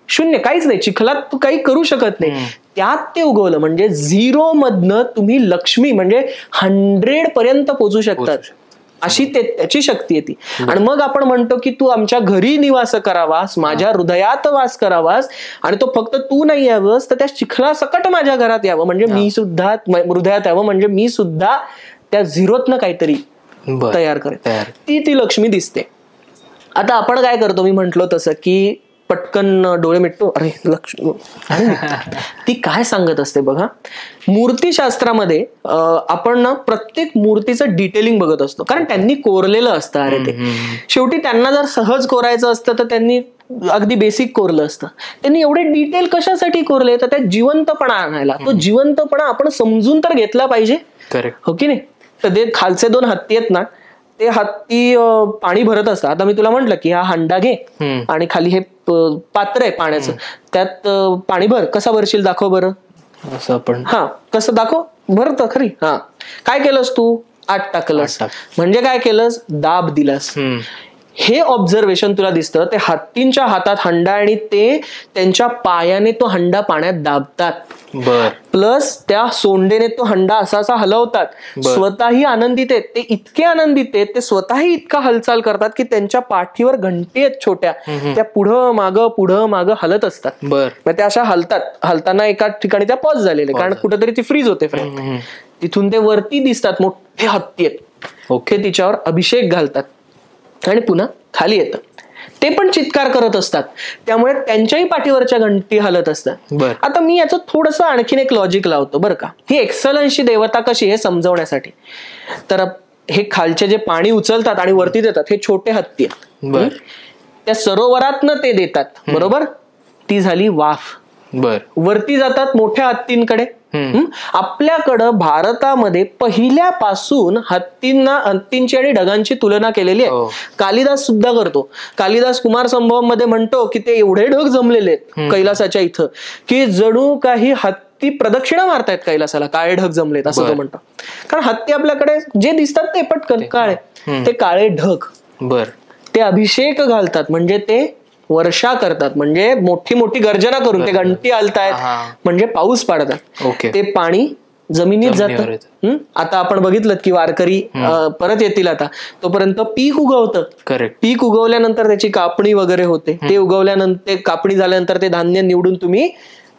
शून्य, काहीच नाही. चिखलात तू काही करू शकत नाही, त्यात ते उगवलं. म्हणजे 0 मधनं तुम्ही लक्ष्मी म्हणजे 100 पर्यंत पोहोचू शकतात, अशी त्याची शक्ती आहे ती. आणि मग आपण म्हणतो की तू आमच्या घरी निवास करावास, माझ्या हृदयात वास करावास, आणि तो फक्त तू नाही यावंस तर त्या चिखला सकट माझ्या घरात यावं, म्हणजे मी सुद्धा हृदयात यावं, म्हणजे मी सुद्धा त्या 0तनं काहीतरी तयार करेन. ती लक्ष्मी दिसते. आता आपण काय करतो, मी म्हंटल तसं की पटकन डोळे मिटतो, अरे लक्ष्मी. ती काय सांगत असते बघा, मूर्तीशास्त्रामध्ये आपण ना प्रत्येक मूर्तीचं डिटेलिंग बघत असतो, कारण त्यांनी कोरलेलं असतं. अरे ते शेवटी त्यांना जर सहज कोरायचं असतं तर त्यांनी अगदी बेसिक कोरलं असतं. त्यांनी एवढे डिटेल कशासाठी कोरले, तर त्यात जिवंतपणा आणायला. तो जिवंतपणा आपण समजून तर घेतला पाहिजे, हो की नाही. तर ते खालचे 2 हत्ती आहेत ना, ते हत्ती पाणी भरत असतात. आता मी तुला म्हंटल की हा हंडा घे आणि खाली हे पात्र आहे पाण्याचं, त्यात पाणी भर. कसा भरशील दाखव बरं. असं आपण कसं दाखव, भरत खरी. काय केलंस तू, आत टाकलंस. म्हणजे काय केलंस, दाब दिलास. हे ऑब्झर्वेशन तुला दिसतं. ते हत्तींच्या हातात हंडा आणि ते त्यांच्या पायाने तो हंडा पाण्यात दाबतात. प्लस त्या सोंडेने तो हंडा असा हलवतात. स्वतःही आनंदित आहेत. ते इतके आनंदित आहेत, ते स्वतःही इतका हालचाल करतात की त्यांच्या पाठीवर घंटी आहेत छोट्या, त्या पुढं मागं हलत असतात. मग त्या अशा हलताना एका ठिकाणी त्या पॉज झालेल्या, कारण कुठेतरी ती फ्रीज होते फ्रेंड. तिथून ते वरती दिसतात, मोठे हत्ती आहेत. ओके, तिच्यावर अभिषेक घालतात आणि पुन्हा खाली येतं. ते पण चित्कार करत असतात, त्यामुळे त्यांच्याही पाठीवरच्या घंटी हलत असतात. आता मी याचं थोडंसं आणखीन एक लॉजिक लावतो बरं का. ही एक्सलन्सची देवता कशी हे समजवण्यासाठी. तर हे खालचे जे पाणी उचलतात आणि वरती देतात, हे छोटे हत्ती आहेत. त्या सरोवरातनं ते देतात, बरोबर. ती झाली वाफ. वरती जातात मोठ्या हत्तींकडे. आपल्याकडं भारतामध्ये पहिल्यापासून हत्तींची आणि ढगांची तुलना केलेली आहे. कालिदास सुद्धा करतो. कालिदास कुमार संभवम मध्ये म्हणतो की ते एवढे ढग जमलेले आहेत कैलासाच्या इथं की जणू काही हत्ती प्रदक्षिणा मारतायत कैलासाला, काळे ढग जमलेत असं तो म्हणतो. कारण हत्ती आपल्याकडे जे दिसतात ते पटकन काळे, ते काळे ढग. ते अभिषेक घालतात, म्हणजे ते वर्षा करतात, म्हणजे मोठी मोठी गर्जना करून ते घंटी हलतायत, म्हणजे पाऊस पाडतात. ते पाणी जमिनीत जातं. आता आपण बघितलं की वारकरी परत येतील आता, तोपर्यंत पीक उगवतं. पीक उगवल्यानंतर त्याची कापणी वगैरे होते. ते उगवल्यानंतर, कापणी झाल्यानंतर ते धान्य निवडून तुम्ही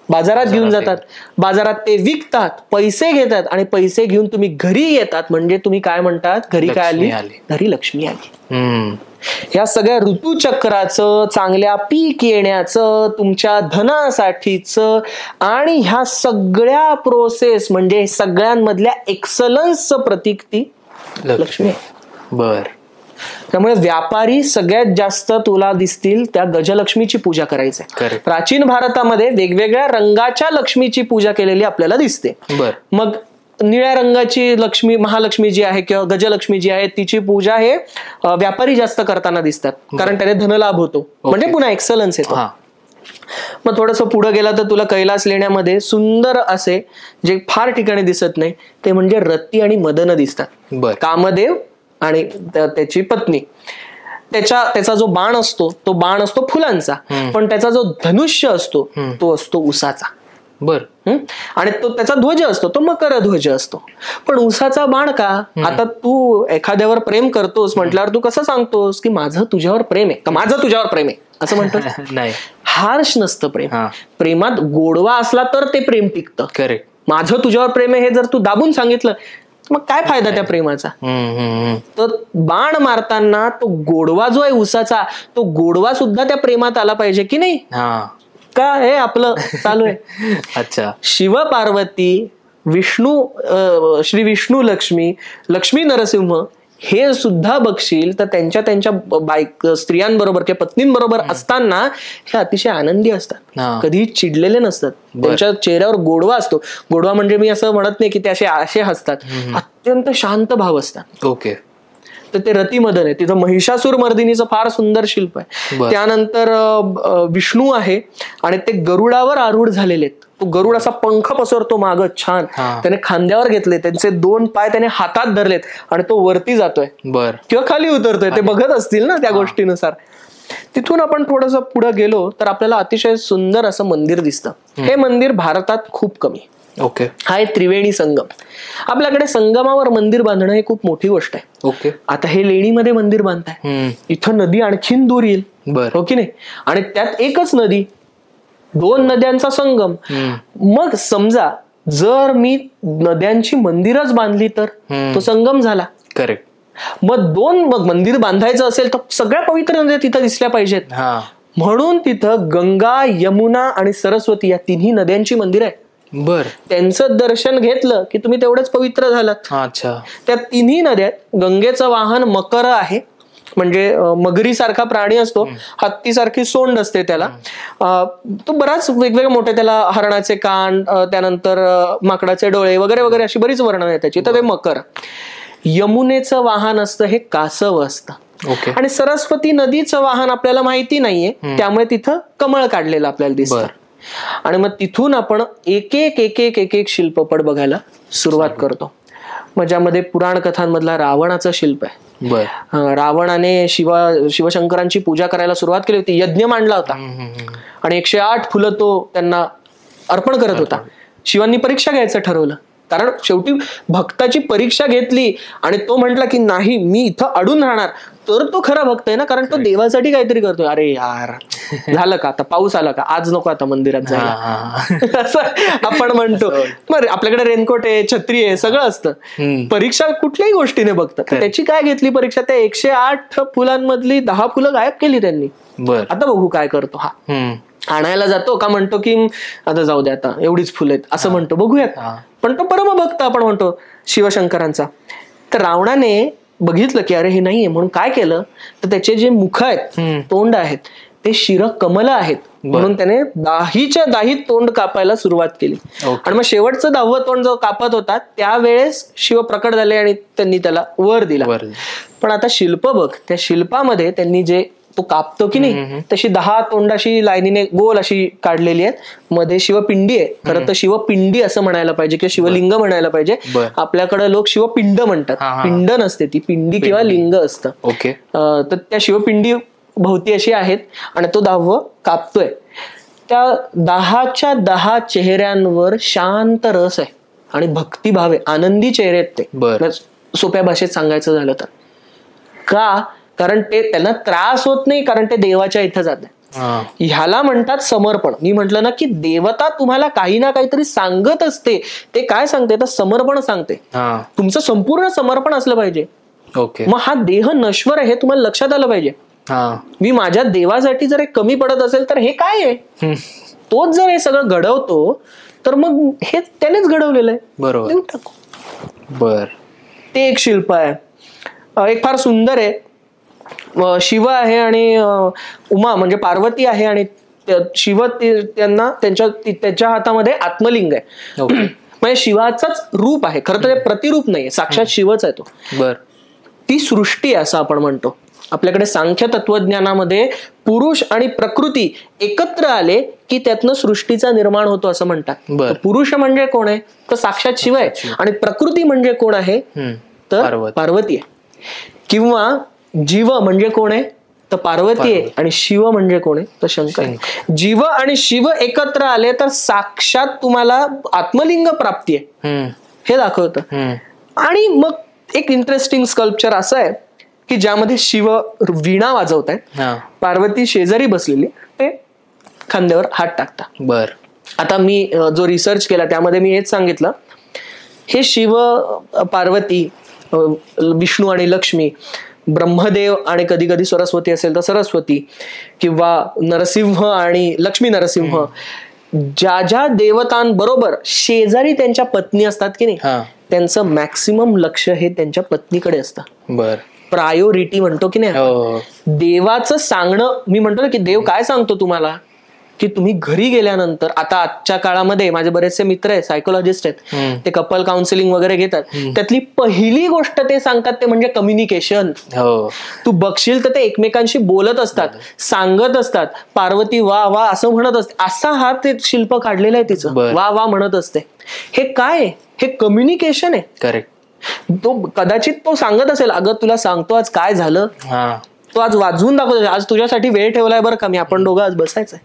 बाजारात घेऊन जातात. बाजारात ते विकतात, पैसे घेतात आणि पैसे घेऊन तुम्ही घरी येतात. म्हणजे तुम्ही काय म्हणतात, घरी काय आली, घरी लक्ष्मी आली. या सगळ्या ऋतुचक्राचं, चांगल्या पीक येण्याचं, तुमच्या धनासाठीचं आणि ह्या सगळ्या प्रोसेस म्हणजे सगळ्यांमधल्या एक्सलन्सचं प्रतीक ती लक्ष्मी आहे. त्यामुळे व्यापारी सगळ्यात जास्त तुला दिसतील त्या गजलक्ष्मीची पूजा करायची. प्राचीन भारतामध्ये वेगवेगळ्या रंगाच्या लक्ष्मीची पूजा केलेली आपल्याला दिसते. मग निळ्या रंगाची लक्ष्मी, महालक्ष्मी जी आहे किंवा गजलक्ष्मी जी आहे, तिची पूजा हे व्यापारी जास्त करताना दिसतात, कारण त्याने धनलाभ होतो. म्हणजे पुन्हा एक्सलन्स येतो. मग थोडस पुढे गेला तर तुला कैलास लेण्यामध्ये सुंदर असे जे फार ठिकाणी दिसत नाही, ते म्हणजे रती आणि मदन दिसतात. कामदेव आणि त्याची पत्नी. त्याचा जो बाण असतो तो बाण असतो फुलांचा, पण त्याचा जो धनुष्य असतो तो असतो उसाचा. आणि तो त्याचा ध्वज असतो तो मकर ध्वज असतो. पण उसाचा बाण का? आता तू एखाद्यावर प्रेम करतोस म्हटल्यावर तू कसं सांगतोस की माझं तुझ्यावर प्रेम आहे, का माझं तुझ्यावर प्रेम आहे असं म्हणतोस? नाही, हार्श नसतं प्रेम. प्रेमात गोडवा असला तर ते प्रेम टिकतं. माझं तुझ्यावर प्रेम आहे हे जर तू दाबून सांगितलं मग काय फायदा त्या प्रेमाचा. तर बाण मारताना तो गोडवा जो आहे उसाचा, तो गोडवा सुद्धा त्या प्रेमात आला पाहिजे की नाही, का हे आपलं चालू आहे. अच्छा, शिव पार्वती, विष्णू, श्री विष्णू लक्ष्मी, लक्ष्मी नरसिंह हे सुद्धा बघशील तर त्यांच्या स्त्रियांबरोबर किंवा पत्नींबरोबर असताना हे अतिशय आनंदी असतात, कधी चिडलेले नसतात. त्यांच्या चेहऱ्यावर गोडवा असतो. गोडवा म्हणजे मी असं म्हणत नाही की ते असे हसतात, अत्यंत शांत भाव असतात. ओके. तर ते रतिमदन आहे. तिथं महिषासूर मर्दिनीचं फार सुंदर शिल्प आहे. त्यानंतर विष्णू आहे आणि ते गरुडावर आरूढ झालेले आहेत. तो गरुड असा पंख पसरतो माग छान, त्याने खांद्यावर घेतले, त्यांचे 2 पाय त्याने हातात धरलेत आणि तो वरती जातोय किंवा खाली उतरतोय. ते बघत असतील ना त्या गोष्टीनुसार. तिथून आपण थोडस पुढे गेलो तर आपल्याला अतिशय सुंदर असं मंदिर दिसतं. हे मंदिर भारतात खूप कमी. ओके. हा आहे त्रिवेणी संगम. आपल्याकडे संगमावर मंदिर बांधणं ही खूप मोठी गोष्ट आहे. ओके. आता हे लेणीमध्ये मंदिर बांधताय, इथं नदी आणखीन दूर येईल, हो की नाही, आणि त्यात एकच नदी, 2 नद्यांचा संगम. मग समजा जर मी नद्यांची मंदिरच बांधली तर तो संगम झाला. करेक्ट. मग मंदिर बांधायचं असेल तर सगळ्या पवित्र नद्या तिथं दिसल्या पाहिजेत. म्हणून तिथं गंगा, यमुना आणि सरस्वती या तिन्ही नद्यांची मंदिर आहे. त्यांचं दर्शन घेतलं की तुम्ही तेवढंच पवित्र झालात. अच्छा. त्या तिन्ही नद्यात गंगेचं वाहन मकर आहे, म्हणजे मगरीसारखा प्राणी असतो, हत्तीसारखी सोंड असते त्याला. तो बराच वेगवेगळे मोठे, त्याला हरणाचे कान, त्यानंतर माकडाचे डोळे वगैरे वगैरे अशी बरीच वर्णन आहे त्याची. तर ते मकर. यमुनेचं वाहन असतं हे कासव असतं. आणि सरस्वती नदीचं वाहन आपल्याला माहिती नाहीये, त्यामुळे तिथं कमळ काढलेलं आपल्याला दिसतं. आणि मग तिथून आपण एक एक एक एक एक एक शिल्पपट बघायला सुरुवात करतो. मग ज्यामध्ये पुराण कथांमधला रावणाचं शिल्प आहे. रावणाने शिवशंकरांची पूजा करायला सुरुवात केली होती, यज्ञ मांडला होता आणि 108 फुलं तो त्यांना अर्पण करत होता. शिवांनी परीक्षा घ्यायचं ठरवलं, कारण शेवटी भक्ताची परीक्षा घेतली आणि तो म्हटला की नाही मी इथं अडून राहणार, तर तो खरा भक्त आहे ना, कारण तो देवासाठी काहीतरी करतोय. अरे यार झालं का, आता पाऊस आला का, आज नको आता मंदिरात जायला, असं आपण म्हणतो. बरं, आपल्याकडे रेनकोट आहे, छत्री आहे, सगळं असतं. परीक्षा कुठल्याही गोष्टीने बघतात. त्याची काय घेतली परीक्षा, त्या 108 फुलांमधली 10 फुलं गायब केली त्यांनी. आता बघू काय करतो हा. आणायला जातो का म्हणतो की आता जाऊ दे, आता एवढीच फुलं आहेत असं म्हणतो, बघूयात. पण तो परमभक्त आपण म्हणतो शिवशंकरांचा. तर रावणाने बघितलं की अरे हे नाहीये, म्हणून काय केलं, तर त्याचे जे मुख आहेत, तोंड आहेत, ते शिरकमल आहेत, म्हणून त्याने 10च्या 10 तोंड कापायला सुरुवात केली. आणि मग शेवटचं 10वं तोंड जो कापत होता त्यावेळेस शिव प्रकट झाले आणि त्यांनी त्याला वर दिला. पण आता शिल्प बघ, त्या शिल्पामध्ये त्यांनी जे तो कापतो की नाही, तशी 10 तोंडाशी लाईनीने गोल अशी काढलेली आहेत. मध्ये शिवपिंडी आहे. खरं तर शिवपिंडी असं म्हणायला पाहिजे किंवा शिवलिंग म्हणायला पाहिजे. आपल्याकडे लोक शिवपिंड म्हणतात, पिंड नसते ती, पिंडी किंवा लिंग असतं. तर त्या शिवपिंडी भोवती अशी आहेत आणि तो 10वं कापतोय. त्या 10च्या 10 चेहऱ्यांवर शांत रस आहे आणि भक्तिभाव आहे, आनंदी चेहरे आहेत ते, सोप्या भाषेत सांगायचं झालं तर. का, कारण ते त्यांना त्रास होत नाही, कारण ते देवाच्या इथं जात आहे. ह्याला म्हणतात समर्पण. मी म्हंटल ना की देवता तुम्हाला काही ना काहीतरी सांगत असते. ते काय सांगते, तर समर्पण सांगते. तुमचं संपूर्ण समर्पण असलं पाहिजे. मग हा देह नश्वर आहे हे तुम्हाला लक्षात आलं पाहिजे. मी माझ्या देवासाठी जर एक कमी पडत असेल तर हे काय आहे, तोच जर हे सगळं घडवतो तर मग हे त्यानेच घडवलेलं आहे, बरोबर देऊन टाकू. बर, ते एक शिल्प आहे. एक फार सुंदर आहे. शिव आहे आणि उमा म्हणजे पार्वती आहे आणि शिव त्यांना त्याच्या हातामध्ये आत्मलिंग आहे. म्हणजे शिवाचाच रूप आहे. खरं तर प्रतिरूप नाहीये, साक्षात शिवच आहे तो. बर, ती सृष्टी आहे असं आपण म्हणतो. आपल्याकडे सांख्य तत्वज्ञानामध्ये पुरुष आणि प्रकृती एकत्र आले की त्यातनं सृष्टीचा निर्माण होतो असं म्हणतात. पुरुष म्हणजे कोण आहे, तर साक्षात शिव आहे. आणि प्रकृती म्हणजे कोण आहे, तर पार्वती आहे. किंवा जीव म्हणजे कोण आहे, तर पार्वती आहे. आणि शिव म्हणजे कोण आहे, तर शंकर आहे. जीव आणि शिव एकत्र आले तर साक्षात तुम्हाला आत्मलिंग प्राप्ती आहे हे दाखवतं. आणि मग एक इंटरेस्टिंग स्कल्पचर असं आहे की ज्यामध्ये शिव वीणा वाजवत आहेत, पार्वती शेजारी बसलेली, ते खांद्यावर हात टाकता. बर, आता मी जो रिसर्च केला त्यामध्ये मी हेच सांगितलं, हे शिव पार्वती, विष्णू आणि लक्ष्मी, ब्रह्मदेव आणि कधी कधी सरस्वती असेल तर सरस्वती, किंवा नरसिंह आणि लक्ष्मी नरसिंह, ज्या ज्या देवतांबरोबर शेजारी त्यांच्या पत्नी असतात की नाही, त्यांचं मॅक्सिमम लक्ष हे त्यांच्या पत्नीकडे असतं. बर, प्रायोरिटी म्हणतो की नाही. देवाचं सांगणं, मी म्हणतो ना की देव काय सांगतो तुम्हाला, की तुम्ही घरी गेल्यानंतर, आता आजच्या काळामध्ये माझे बरेचसे मित्र आहेत, सायकोलॉजिस्ट आहेत, ते कपल काउन्सिलिंग वगैरे घेतात. त्यातली पहिली गोष्ट ते सांगतात ते म्हणजे कम्युनिकेशन. तू बघशील तर ते एकमेकांशी बोलत असतात, सांगत असतात. पार्वती वा वा असं म्हणत असते, असा हा ते शिल्प काढलेलं आहे तिचं, वा वा म्हणत असते. हे काय, हे कम्युनिकेशन आहे. करेक्ट. तो कदाचित तो सांगत असेल, अगं तुला सांगतो आज काय झालं, तो आज वाजवून दाखवतो, आज तुझ्यासाठी वेळ ठेवलाय बरं का मी, आपण दोघं आज बसायचंय.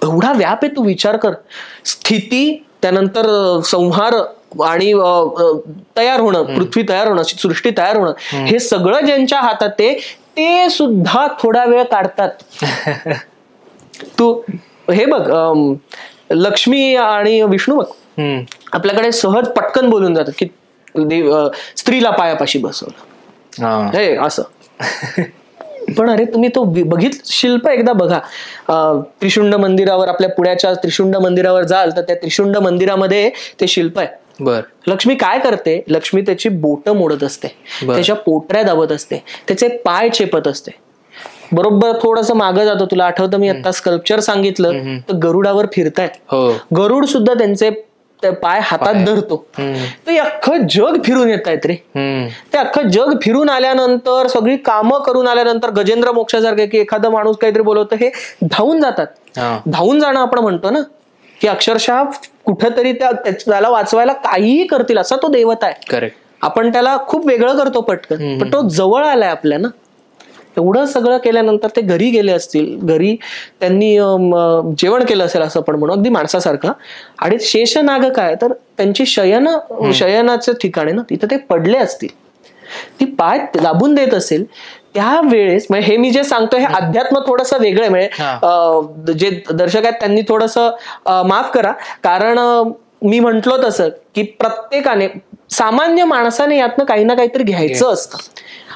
एवढा व्याप आहे. तू विचार कर, स्थिती, त्यानंतर संहार आणि तयार होणं, पृथ्वी तयार होणं, सृष्टी तयार होणं, हे सगळं ज्यांच्या हातात ते सुद्धा थोडा वेळ काढतात. तू हे बघ, लक्ष्मी आणि विष्णू बघ, आपल्याकडे सहज पटकन बोलून जातात की स्त्रीला पायापाशी बसवलं हे असं. पण अरे तुम्ही तो शिल्प एकदा बघा. त्रिशुंड मंदिरावर, आपल्या पुण्याच्या त्रिशुंड मंदिरावर जाल तर त्या त्रिशुंड मंदिरामध्ये ते शिल्प आहे. बर. लक्ष्मी काय करते, लक्ष्मी त्याची बोटं मोडत असते, त्याच्या पोटऱ्या दाबत असते, त्याचे पाय चेपत असते. बरोबर थोडस मागं जातो, तुला आठवतं मी आता स्कल्पचर सांगितलं तर गरुडावर फिरतायत, गरुड सुद्धा त्यांचे पाय हातात धरतो. ते अख्खं जग फिरून येत आहेत रे. ते अख्खं जग फिरून आल्यानंतर, सगळी कामं करून आल्यानंतर गजेंद्र मोक्षासारखे की एखादा माणूस काहीतरी बोलवतं, हे धावून जातात. धावून जाणं आपण म्हणतो ना, की अक्षरशः कुठंतरी त्याला वाचवायला काहीही करतील असा तो देवता आहे. करेक्ट. आपण त्याला खूप वेगळं करतो पटकन, पण तो जवळ आलाय आपल्या ना. एवढं सगळं केल्यानंतर ते घरी गेले असतील, घरी त्यांनी जेवण केलं असेल असं आपण म्हणू, अगदी माणसासारखं. आणि शेषनाग काय, तर त्यांची शयनाचं ठिकाण आहे ना, तिथं ते पडले असतील, ती पाय दाबून देत असेल. त्यावेळेस म्हणजे हे मी जे सांगतोय हे अध्यात्म थोडंसं वेगळं आहे. म्हणजे जे दर्शक आहेत त्यांनी थोडंसं माफ करा, कारण मी म्हंटलो तसं की प्रत्येकाने, सामान्य माणसाने यातनं काही ना काहीतरी घ्यायचं असतं.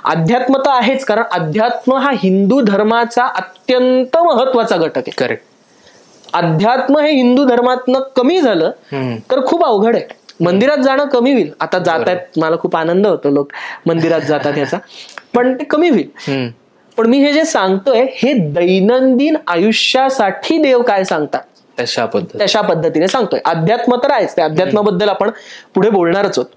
अध्यात्म तर आहेच, कारण अध्यात्म हा हिंदू धर्माचा अत्यंत महत्वाचा घटक आहे. करेक्ट. अध्यात्म हे हिंदू धर्मातनं कमी झालं तर खूप अवघड आहे. मंदिरात जाणं कमी होईल. आता जात आहेत, मला खूप आनंद होतो लोक मंदिरात जातात याचा, पण ते कमी होईल. पण मी हे जे सांगतोय हे दैनंदिन आयुष्यासाठी देव काय सांगतात तशा पद्धतीने सांगतोय. अध्यात्म तर आहेच, त्या अध्यात्माबद्दल आपण पुढे बोलणारच आहोत.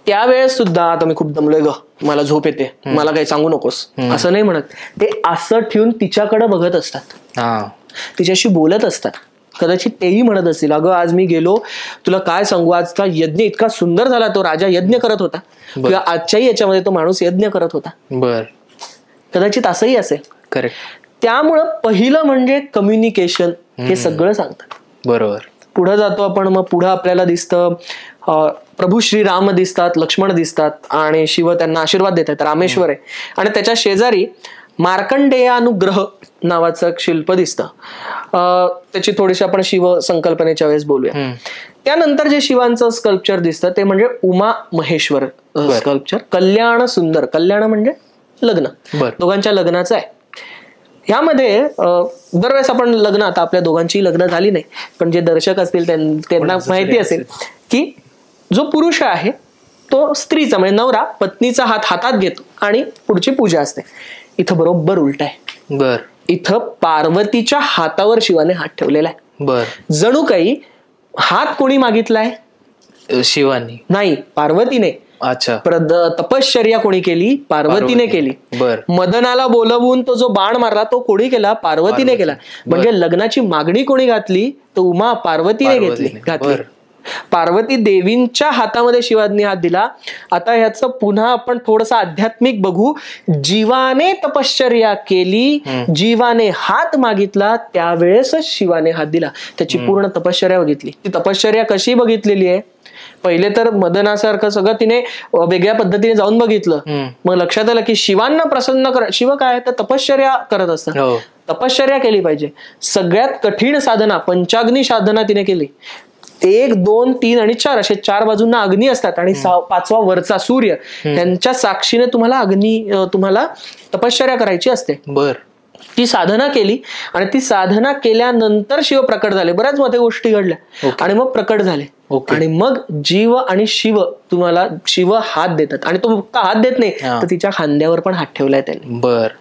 त्यावेळेस सुद्धा, आता मी खूप दमलोय ग, मला झोप येते, मला काही सांगू नकोस असं नाही म्हणत. ते असं ठेवून तिच्याकडे बघत असतात, तिच्याशी बोलत असतात. कदाचित तेही म्हणत असतील, अगं आज मी गेलो, तुला काय सांगू, आजचा यज्ञ इतका सुंदर झाला, तो राजा यज्ञ करत होता, किंवा आजच्याही याच्यामध्ये तो माणूस यज्ञ करत होता. कदाचित असंही असेल. करेक्ट. त्यामुळं पहिलं म्हणजे कम्युनिकेशन, हे सगळं सांगतात. बरोबर. पुढे जातो आपण, मग पुढे आपल्याला दिसतं प्रभू श्रीराम दिसतात, लक्ष्मण दिसतात, आणि शिव त्यांना आशीर्वाद देत आहेत. रामेश्वर आहे, आणि त्याच्या शेजारी मार्कंडेयानुग्रह नावाचं एक शिल्प दिसतं. त्याची थोडीशी आपण शिव संकल्पनेच्या वेळेस बोलूया. त्यानंतर जे शिवांचं स्कल्पचर दिसतं ते म्हणजे उमा महेश्वर स्कल्पचर. कल्याण सुंदर, कल्याण म्हणजे लग्न, दोघांच्या लग्नाचं आहे. ह्यामध्ये दरवेळेस आपण लग्न, आता आपल्या दोघांची लग्न झाली नाही, पण जे दर्शक असतील त्यांना माहिती असेल की जो पुरुष आहे तो स्त्रीचा म्हणजे नवरा पत्नीचा हात हातात घेतो आणि पुढची पूजा असते. इथं बरोबर उलट आहे. इथं पार्वतीच्या हातावर शिवाने हात ठेवलेला आहे. जणू काही हात कोणी मागितलाय? शिवानी नाही, पार्वतीने. अच्छा. तपश्चर्या कोणी केली? पार्वतीने केली. मदनाला बोलवून तो जो बाण मारला तो कोणी केला? पार्वतीने केला. म्हणजे लग्नाची मागणी कोणी घातली? तो उमा पार्वतीने घातली. पार्वती देवींच्या हातामध्ये शिवांनी हात दिला. आता ह्याचं पुन्हा आपण थोडस आध्यात्मिक बघू. जीवाने तपश्चर्या केली, जीवाने हात मागितला, त्यावेळेसच शिवाने हात दिला. त्याची पूर्ण तपश्चर्या बघितली. ती तपश्चर्या कशी बघितलेली आहे? पहिले तर मदनासारखं सगळं तिने वेगळ्या पद्धतीने जाऊन बघितलं, मग लक्षात आलं की शिवांना प्रसन्न कर. शिव काय तर तपश्चर्या करत असतात. तपश्चर्या केली पाहिजे. सगळ्यात कठीण साधना पंचाग्नी साधना तिने केली. 1, 2, 3 आणि 4 असे 4 बाजूंना अग्नी असतात, आणि 5वा वरचा सूर्य, त्यांच्या साक्षीने तुम्हाला तपश्चर्या करायची असते. ती साधना केली, आणि ती साधना केल्यानंतर शिव प्रकट झाले. बऱ्याच मध्ये गोष्टी घडल्या आणि मग प्रकट झाले. आणि मग जीव आणि शिव शिव हात देतात, आणि तो फक्त हात देत नाही तर तिच्या खांद्यावर पण हात ठेवलाय त्यांनी.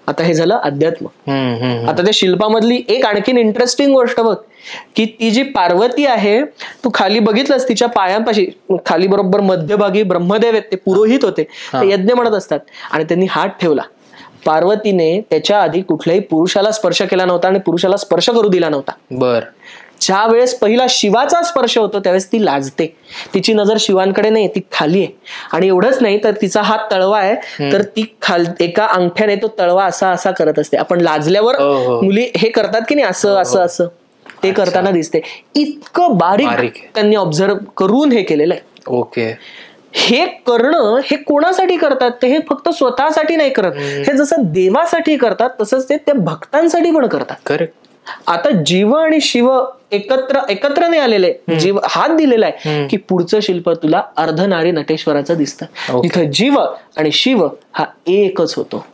आता हे झालं अध्यात्म. आता त्या शिल्पामधली एक आणखीन इंटरेस्टिंग गोष्ट बघ, की ती जी पार्वती आहे, तू खाली बघितलंस तिच्या पायांपाशी खाली बरोबर मध्यभागी ब्रह्मदेव आहेत, ते पुरोहित होते, ते यज्ञ म्हणत असतात, आणि त्यांनी हात ठेवला. पार्वतीने त्याच्या आधी कुठल्याही पुरुषाला स्पर्श केला नव्हता आणि पुरुषाला स्पर्श करू दिला नव्हता. ज्या वेळेस पहिला शिवाचा स्पर्श होतो त्यावेळेस ती लाजते. तिची नजर शिवांकडे नाही, ती खाली आहे. आणि एवढंच नाही तर तिचा हात तळवा आहे, तर ती एका अंगठ्याने तो तळवा असा असा करत असते. आपण लाजल्यावर मुली हे करतात की नाही, असं असं असं ते करताना दिसते. इतकं बारीक त्यांनी ऑब्झर्व करून हे केलेलं आहे. ओके. हे करणं हे कोणासाठी करतात? ते हे फक्त स्वतःसाठी नाही करत, हे जसं देवासाठी करतात तसंच ते त्या भक्तांसाठी पण करतात. करेक्ट. आता जीव आणि शिव एकत्र नाही आलेले, जीव हात दिलेला आहे की पुढचं शिल्प तुला अर्धनारी नटेश्वराचं दिसतं. तिथं जीव आणि शिव हा एकच होतो.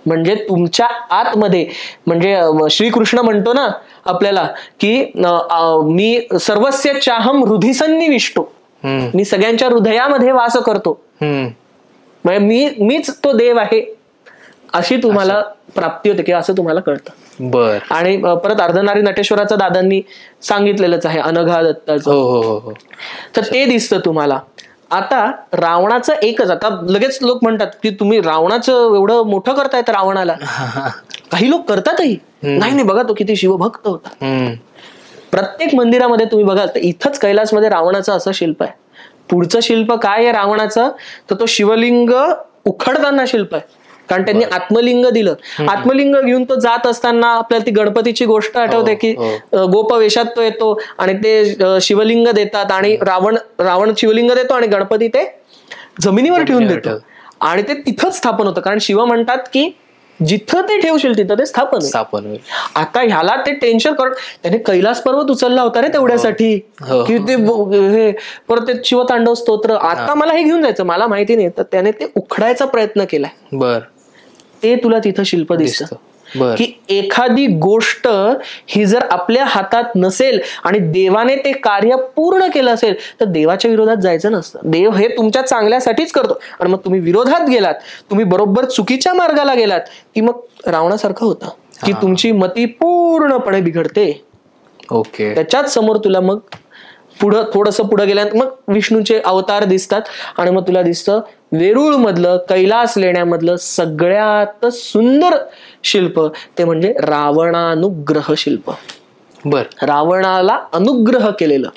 म्हणजे तुमच्या आतमध्ये, म्हणजे श्रीकृष्ण म्हणतो ना, आपल्याला की मी सर्वस्य चाहम हृदिसन्निविष्टो, मी सगळ्यांच्या हृदयामध्ये वास करतो, म्हणजे मीच तो देव आहे, अशी तुम्हाला प्राप्ती होते किंवा असं तुम्हाला कळतं. बर. आणि परत अर्धनारी नटेश्वराचं दादांनी सांगितलेलंच आहे, अनघा दत्ताचं. तर ते दिसतं तुम्हाला. आता रावणाचं एकच, आता लगेच लोक म्हणतात की तुम्ही रावणाचं एवढं मोठं करतायत रावणाला. काही लोक करतातही, नाही बघा तो किती शिवभक्त होता. प्रत्येक मंदिरामध्ये तुम्ही बघाल तर इथंच कैलासमध्ये रावणाचं असं शिल्प आहे. पुढचं शिल्प काय आहे रावणाचं, तर तो शिवलिंग उखडताना शिल्प आहे. कारण त्यांनी आत्मलिंग दिलं. आत्मलिंग घेऊन तो जात असताना आपल्याला ती गणपतीची गोष्ट आठवते की गोपवेशात तो येतो आणि ते शिवलिंग देतात आणि रावण शिवलिंग देतो आणि गणपती ते जमिनीवर ठेवून देतो आणि ते तिथंच स्थापन होतं. कारण शिव म्हणतात की जिथं ते ठेवशील तिथं ते स्थापन होईल. आता ह्याला ते टेन्शन करत त्याने कैलास पर्वत उचलला होता रे तेवढ्यासाठी की ते हे परत ते शिवतांडव स्तोत्र. आता मला हे घेऊन जायचं, मला माहिती नाही, तर त्याने ते उखडायचा प्रयत्न केलाय. बर. ते तुला तिथं शिल्प दिसतं की एखादी गोष्ट ही जर आपल्या हातात नसेल आणि देवाने ते कार्य पूर्ण केलं असेल तर देवाच्या विरोधात जायचं नसतं. देव हे तुमच्या चांगल्यासाठीच करतो आणि मग तुम्ही विरोधात गेलात, तुम्ही बरोबर चुकीच्या मार्गाला गेलात की मग रावणासारखं होतं की तुमची मती पूर्णपणे बिघडते. ओके. त्याच्याच समोर तुला मग थोडस पुढे गेल्यानंतर मग विष्णूचे अवतार दिसतात आणि मग तुला दिसतं वेरूळ मधलं, कैलास लेण्यामधलं सगळ्यात सुंदर शिल्प ते म्हणजे रावणानुग्रह शिल्प. बर. रावणाला अनुग्रह केलेलं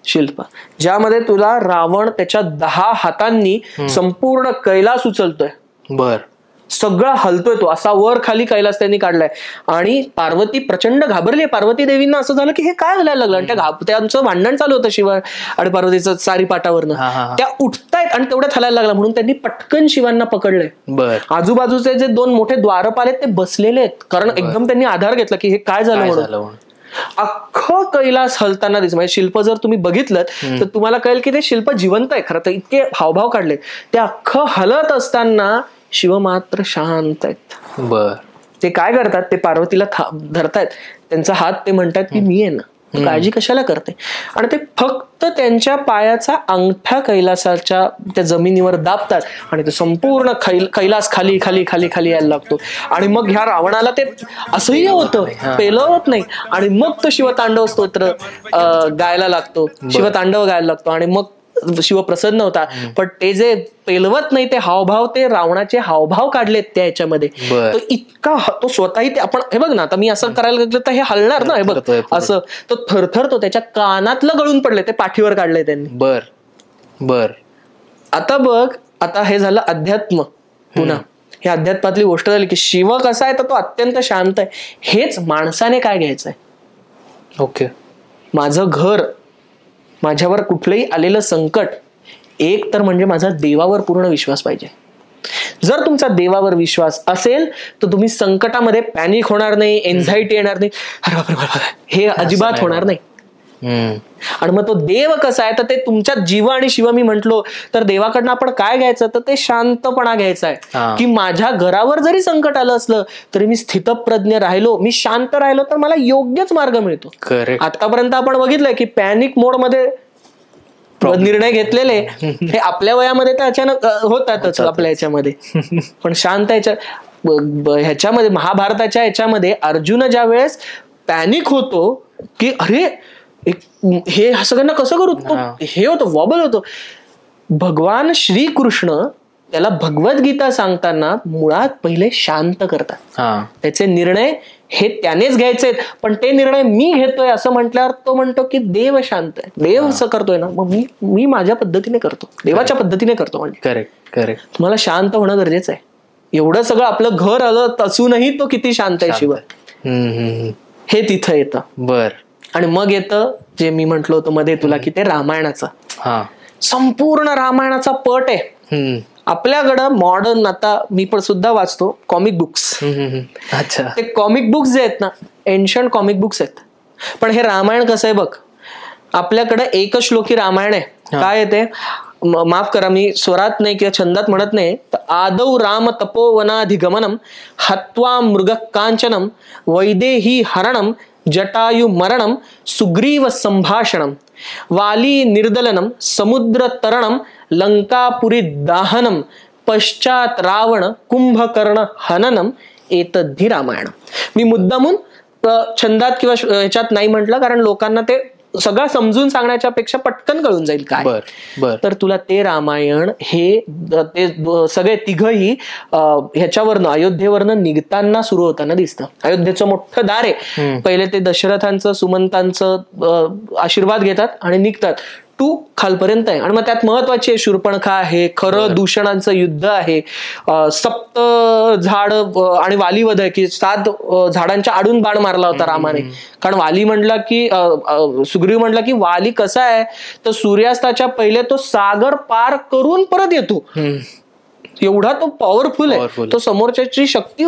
शिल्प, ज्यामध्ये तुला रावण त्याच्या 10 हातांनी संपूर्ण कैलास उचलतोय. बर. सगळा हलतोय तो असा, वर खाली कैलास त्यांनी काढलाय. आणि पार्वती प्रचंड घाबरली. पार्वती देवींना असं झालं की हे काय व्हायला लागलं. आणि त्यांचं भांडण चालू होतं शिव आणि पार्वतीचं सारी पाटावरनं. त्या उठतायत आणि तेवढ्यात हलायला लागला म्हणून त्यांनी पटकन शिवांना पकडलंय. बर. आजूबाजूचे जे 2 मोठे द्वारपाल आहेत ते बसलेले आहेत, कारण एकदम त्यांनी आधार घेतला की हे काय झालं म्हणून. अख्खं कैलास हलताना दिसत. म्हणजे शिल्प जर तुम्ही बघितलं तर तुम्हाला कळेल की ते शिल्प जिवंत आहे. खरं तर इतके हावभाव काढले. ते अख्खं हलत असताना शिव मात्र शांत आहेत. बर. ते काय करतात, ते पार्वतीला धरतायत त्यांचा हात, ते म्हणतात की मी आहे ना, तू काळजी कशाला करते. आणि ते फक्त त्यांच्या पायाचा अंगठा कैलासाच्या त्या जमिनीवर दाबतात आणि ते संपूर्ण कैलास खाली खाली खाली खाली यायला लागतो. आणि मग ह्या रावणाला ते असह्य होतं, पेलवत नाही. आणि मग तो शिवतांडव स्तोत्र गायला लागतो, शिवतांडव गायला लागतो आणि मग शिव प्रसन्न होता. पण ते जे पेलवत नाही ते हावभाव, ते रावणाचे हावभाव काढलेत त्या ह्याच्यामध्ये. तो इतका तो स्वतःही ते आपण हे बघ ना, आता मी असं करायला लागलं तर हे हलणार ना, हे बघ असं तो थरथरतो. त्याच्या कानातलं गळून पडले, ते पाठीवर काढले त्यांनी. बर. बर. आता बघ, आता हे झालं अध्यात्म. पुन्हा हे अध्यात्मातली गोष्ट झाली की शिव कसा आहे तर तो अत्यंत शांत आहे. हेच माणसाने काय घ्यायचंय. ओके. माझं घर, माझ्यावर कुठलंही आलेलं संकट, एक तर म्हणजे माझा देवावर पूर्ण विश्वास पाहिजे. जर तुमचा देवावर विश्वास असेल तर तुम्ही संकटामध्ये पॅनिक होणार नाही, एन्झायटी येणार नाही, अरे बापरे हे अजिबात होणार नाही. आणि मग तो देव कसा आहे तर ते तुमच्या जीव आणि शिव मी म्हंटलो तर देवाकडनं आपण काय घ्यायचं तर ते शांतपणा घ्यायचा आहे. की माझ्या घरावर जरी संकट आलं असलं तरी मी स्थितप्रज्ञ राहिलो, मी शांत राहिलो तर मला योग्यच मार्ग मिळतो. आतापर्यंत आपण बघितलंय की पॅनिक मोड मध्ये निर्णय घेतलेले हे आपल्या वयामध्ये तर अचानक होतातच आपल्या ह्याच्यामध्ये. पण शांत ह्याच्यामध्ये महाभारताच्या ह्याच्यामध्ये अर्जुन ज्या वेळेस पॅनिक होतो की अरे हे सगळ्यांना कसं करू, तो हे होतं, वॉबल होतो. भगवान श्रीकृष्ण त्याला भगवद्गीता सांगताना मुळात पहिले शांत करतात. त्याचे निर्णय हे त्यानेच घ्यायचे, पण ते निर्णय मी घेतोय असं म्हटल्यावर तो म्हणतो की देव शांत आहे, देव असं करतोय ना, मग मी माझ्या पद्धतीने करतो, देवाच्या पद्धतीने करतो. म्हणजे करेक्ट करेक्ट. तुम्हाला शांत होणं गरजेचं आहे. एवढं सगळं आपलं घर आलं असूनही तो किती शांत आहे शिव, हे तिथं येतं. बर. आणि मग येतं जे मी म्हंटल होतं मध्ये तुला की ते रामायणाचा संपूर्ण रामायणाचा पट आहे. आपल्याकडं मॉडर्न आता मी पण सुद्धा वाचतो कॉमिक बुक्स. अच्छा. ते कॉमिक बुक्स जे आहेत ना, एन्शंट कॉमिक बुक्स आहेत. पण हे रामायण कसं आहे बघ, आपल्याकडे एकच श्लोकी रामायण आहे. काय येते, माफ करा मी स्वरात नाही किंवा छंदात म्हणत नाही, आदौ राम तपोवनाधिगमनम हत्वा मृग कांचनम वैदेही हरणम जटायु मरणम सुग्रीव संभाषणम वाली निर्दलनम समुद्र तरणम लंकापुरी दाहनम पश्चात रावण कुंभकर्ण हननम एतद्धि रामायण. मी मुद्दामून छंदात किंवा ह्याच्यात नाही म्हटलं, कारण लोकांना ते सगळं समजून सांगण्याच्या पेक्षा पटकन कळून जाईल काय. तर तुला ते रामायण हे ते सगळे तिघही ह्याच्यावरनं अयोध्येवरनं निघताना सुरू होताना दिसतं. अयोध्येचं मोठं दार आहे, पहिले ते दशरथांचं सुमंतांचं आशीर्वाद घेतात आणि निघतात. टू खालपर्यंत आहे आणि मग त्यात महत्वाची आहे शूर्पणखा आहे, खरं दूषणांचं युद्ध आहे, सप्त झाड आणि वालीवध आहे की 7 झाडांच्या आडून बाण मारला होता रामाने. कारण वाली म्हणला की सुग्रीव म्हणला की वाली कसा आहे तर सूर्यास्ताच्या पहिले तो सागर पार करून परत येतो, एवढा तो पॉवरफुल आहे. तो समोरच्याची शक्ती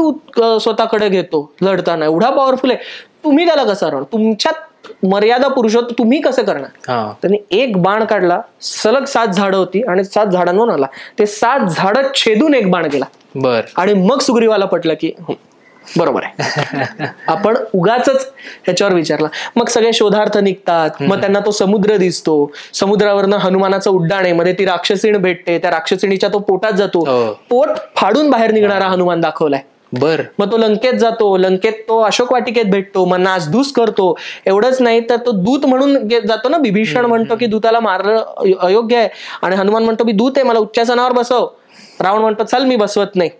स्वतःकडे घेतो लढताना, एवढा पॉवरफुल आहे. तुम्ही त्याला कसा राहणार, तुमच्यात मर्यादा पुरुषोत्तम तुम्ही कसं करणार. त्यांनी एक बाण काढला, सलग 7 झाडं होती आणि 7 झाडांवरून आला, ते 7 झाडं छेदून एक बाण गेला. आणि मग सुग्रीवाला पटलं की बरोबर आहे. आपण उगाच ह्याच्यावर विचारला. मग सगळे शोधार्थ निघतात, मग त्यांना तो समुद्र दिसतो, समुद्रावरनं हनुमानाचं उड्डाण आहे, मध्ये ती राक्षसीण भेटते, त्या राक्षसीणीच्या तो पोटात जातो, पोट फाडून बाहेर निघणारा हनुमान दाखवलाय. मग तो लंकेत जातो, लंकेत तो अशोक वाटिकेत भेटतो, मग नासधूस करतो. एवढंच नाही तर तो दूत म्हणून जातो ना, बिभीषण म्हणतो की दूताला मारणं अयोग्य आहे आणि हनुमान म्हणतो मी दूत आहे, मला उच्चासनावर बसव. रावण म्हणतो चल मी बसवत नाही.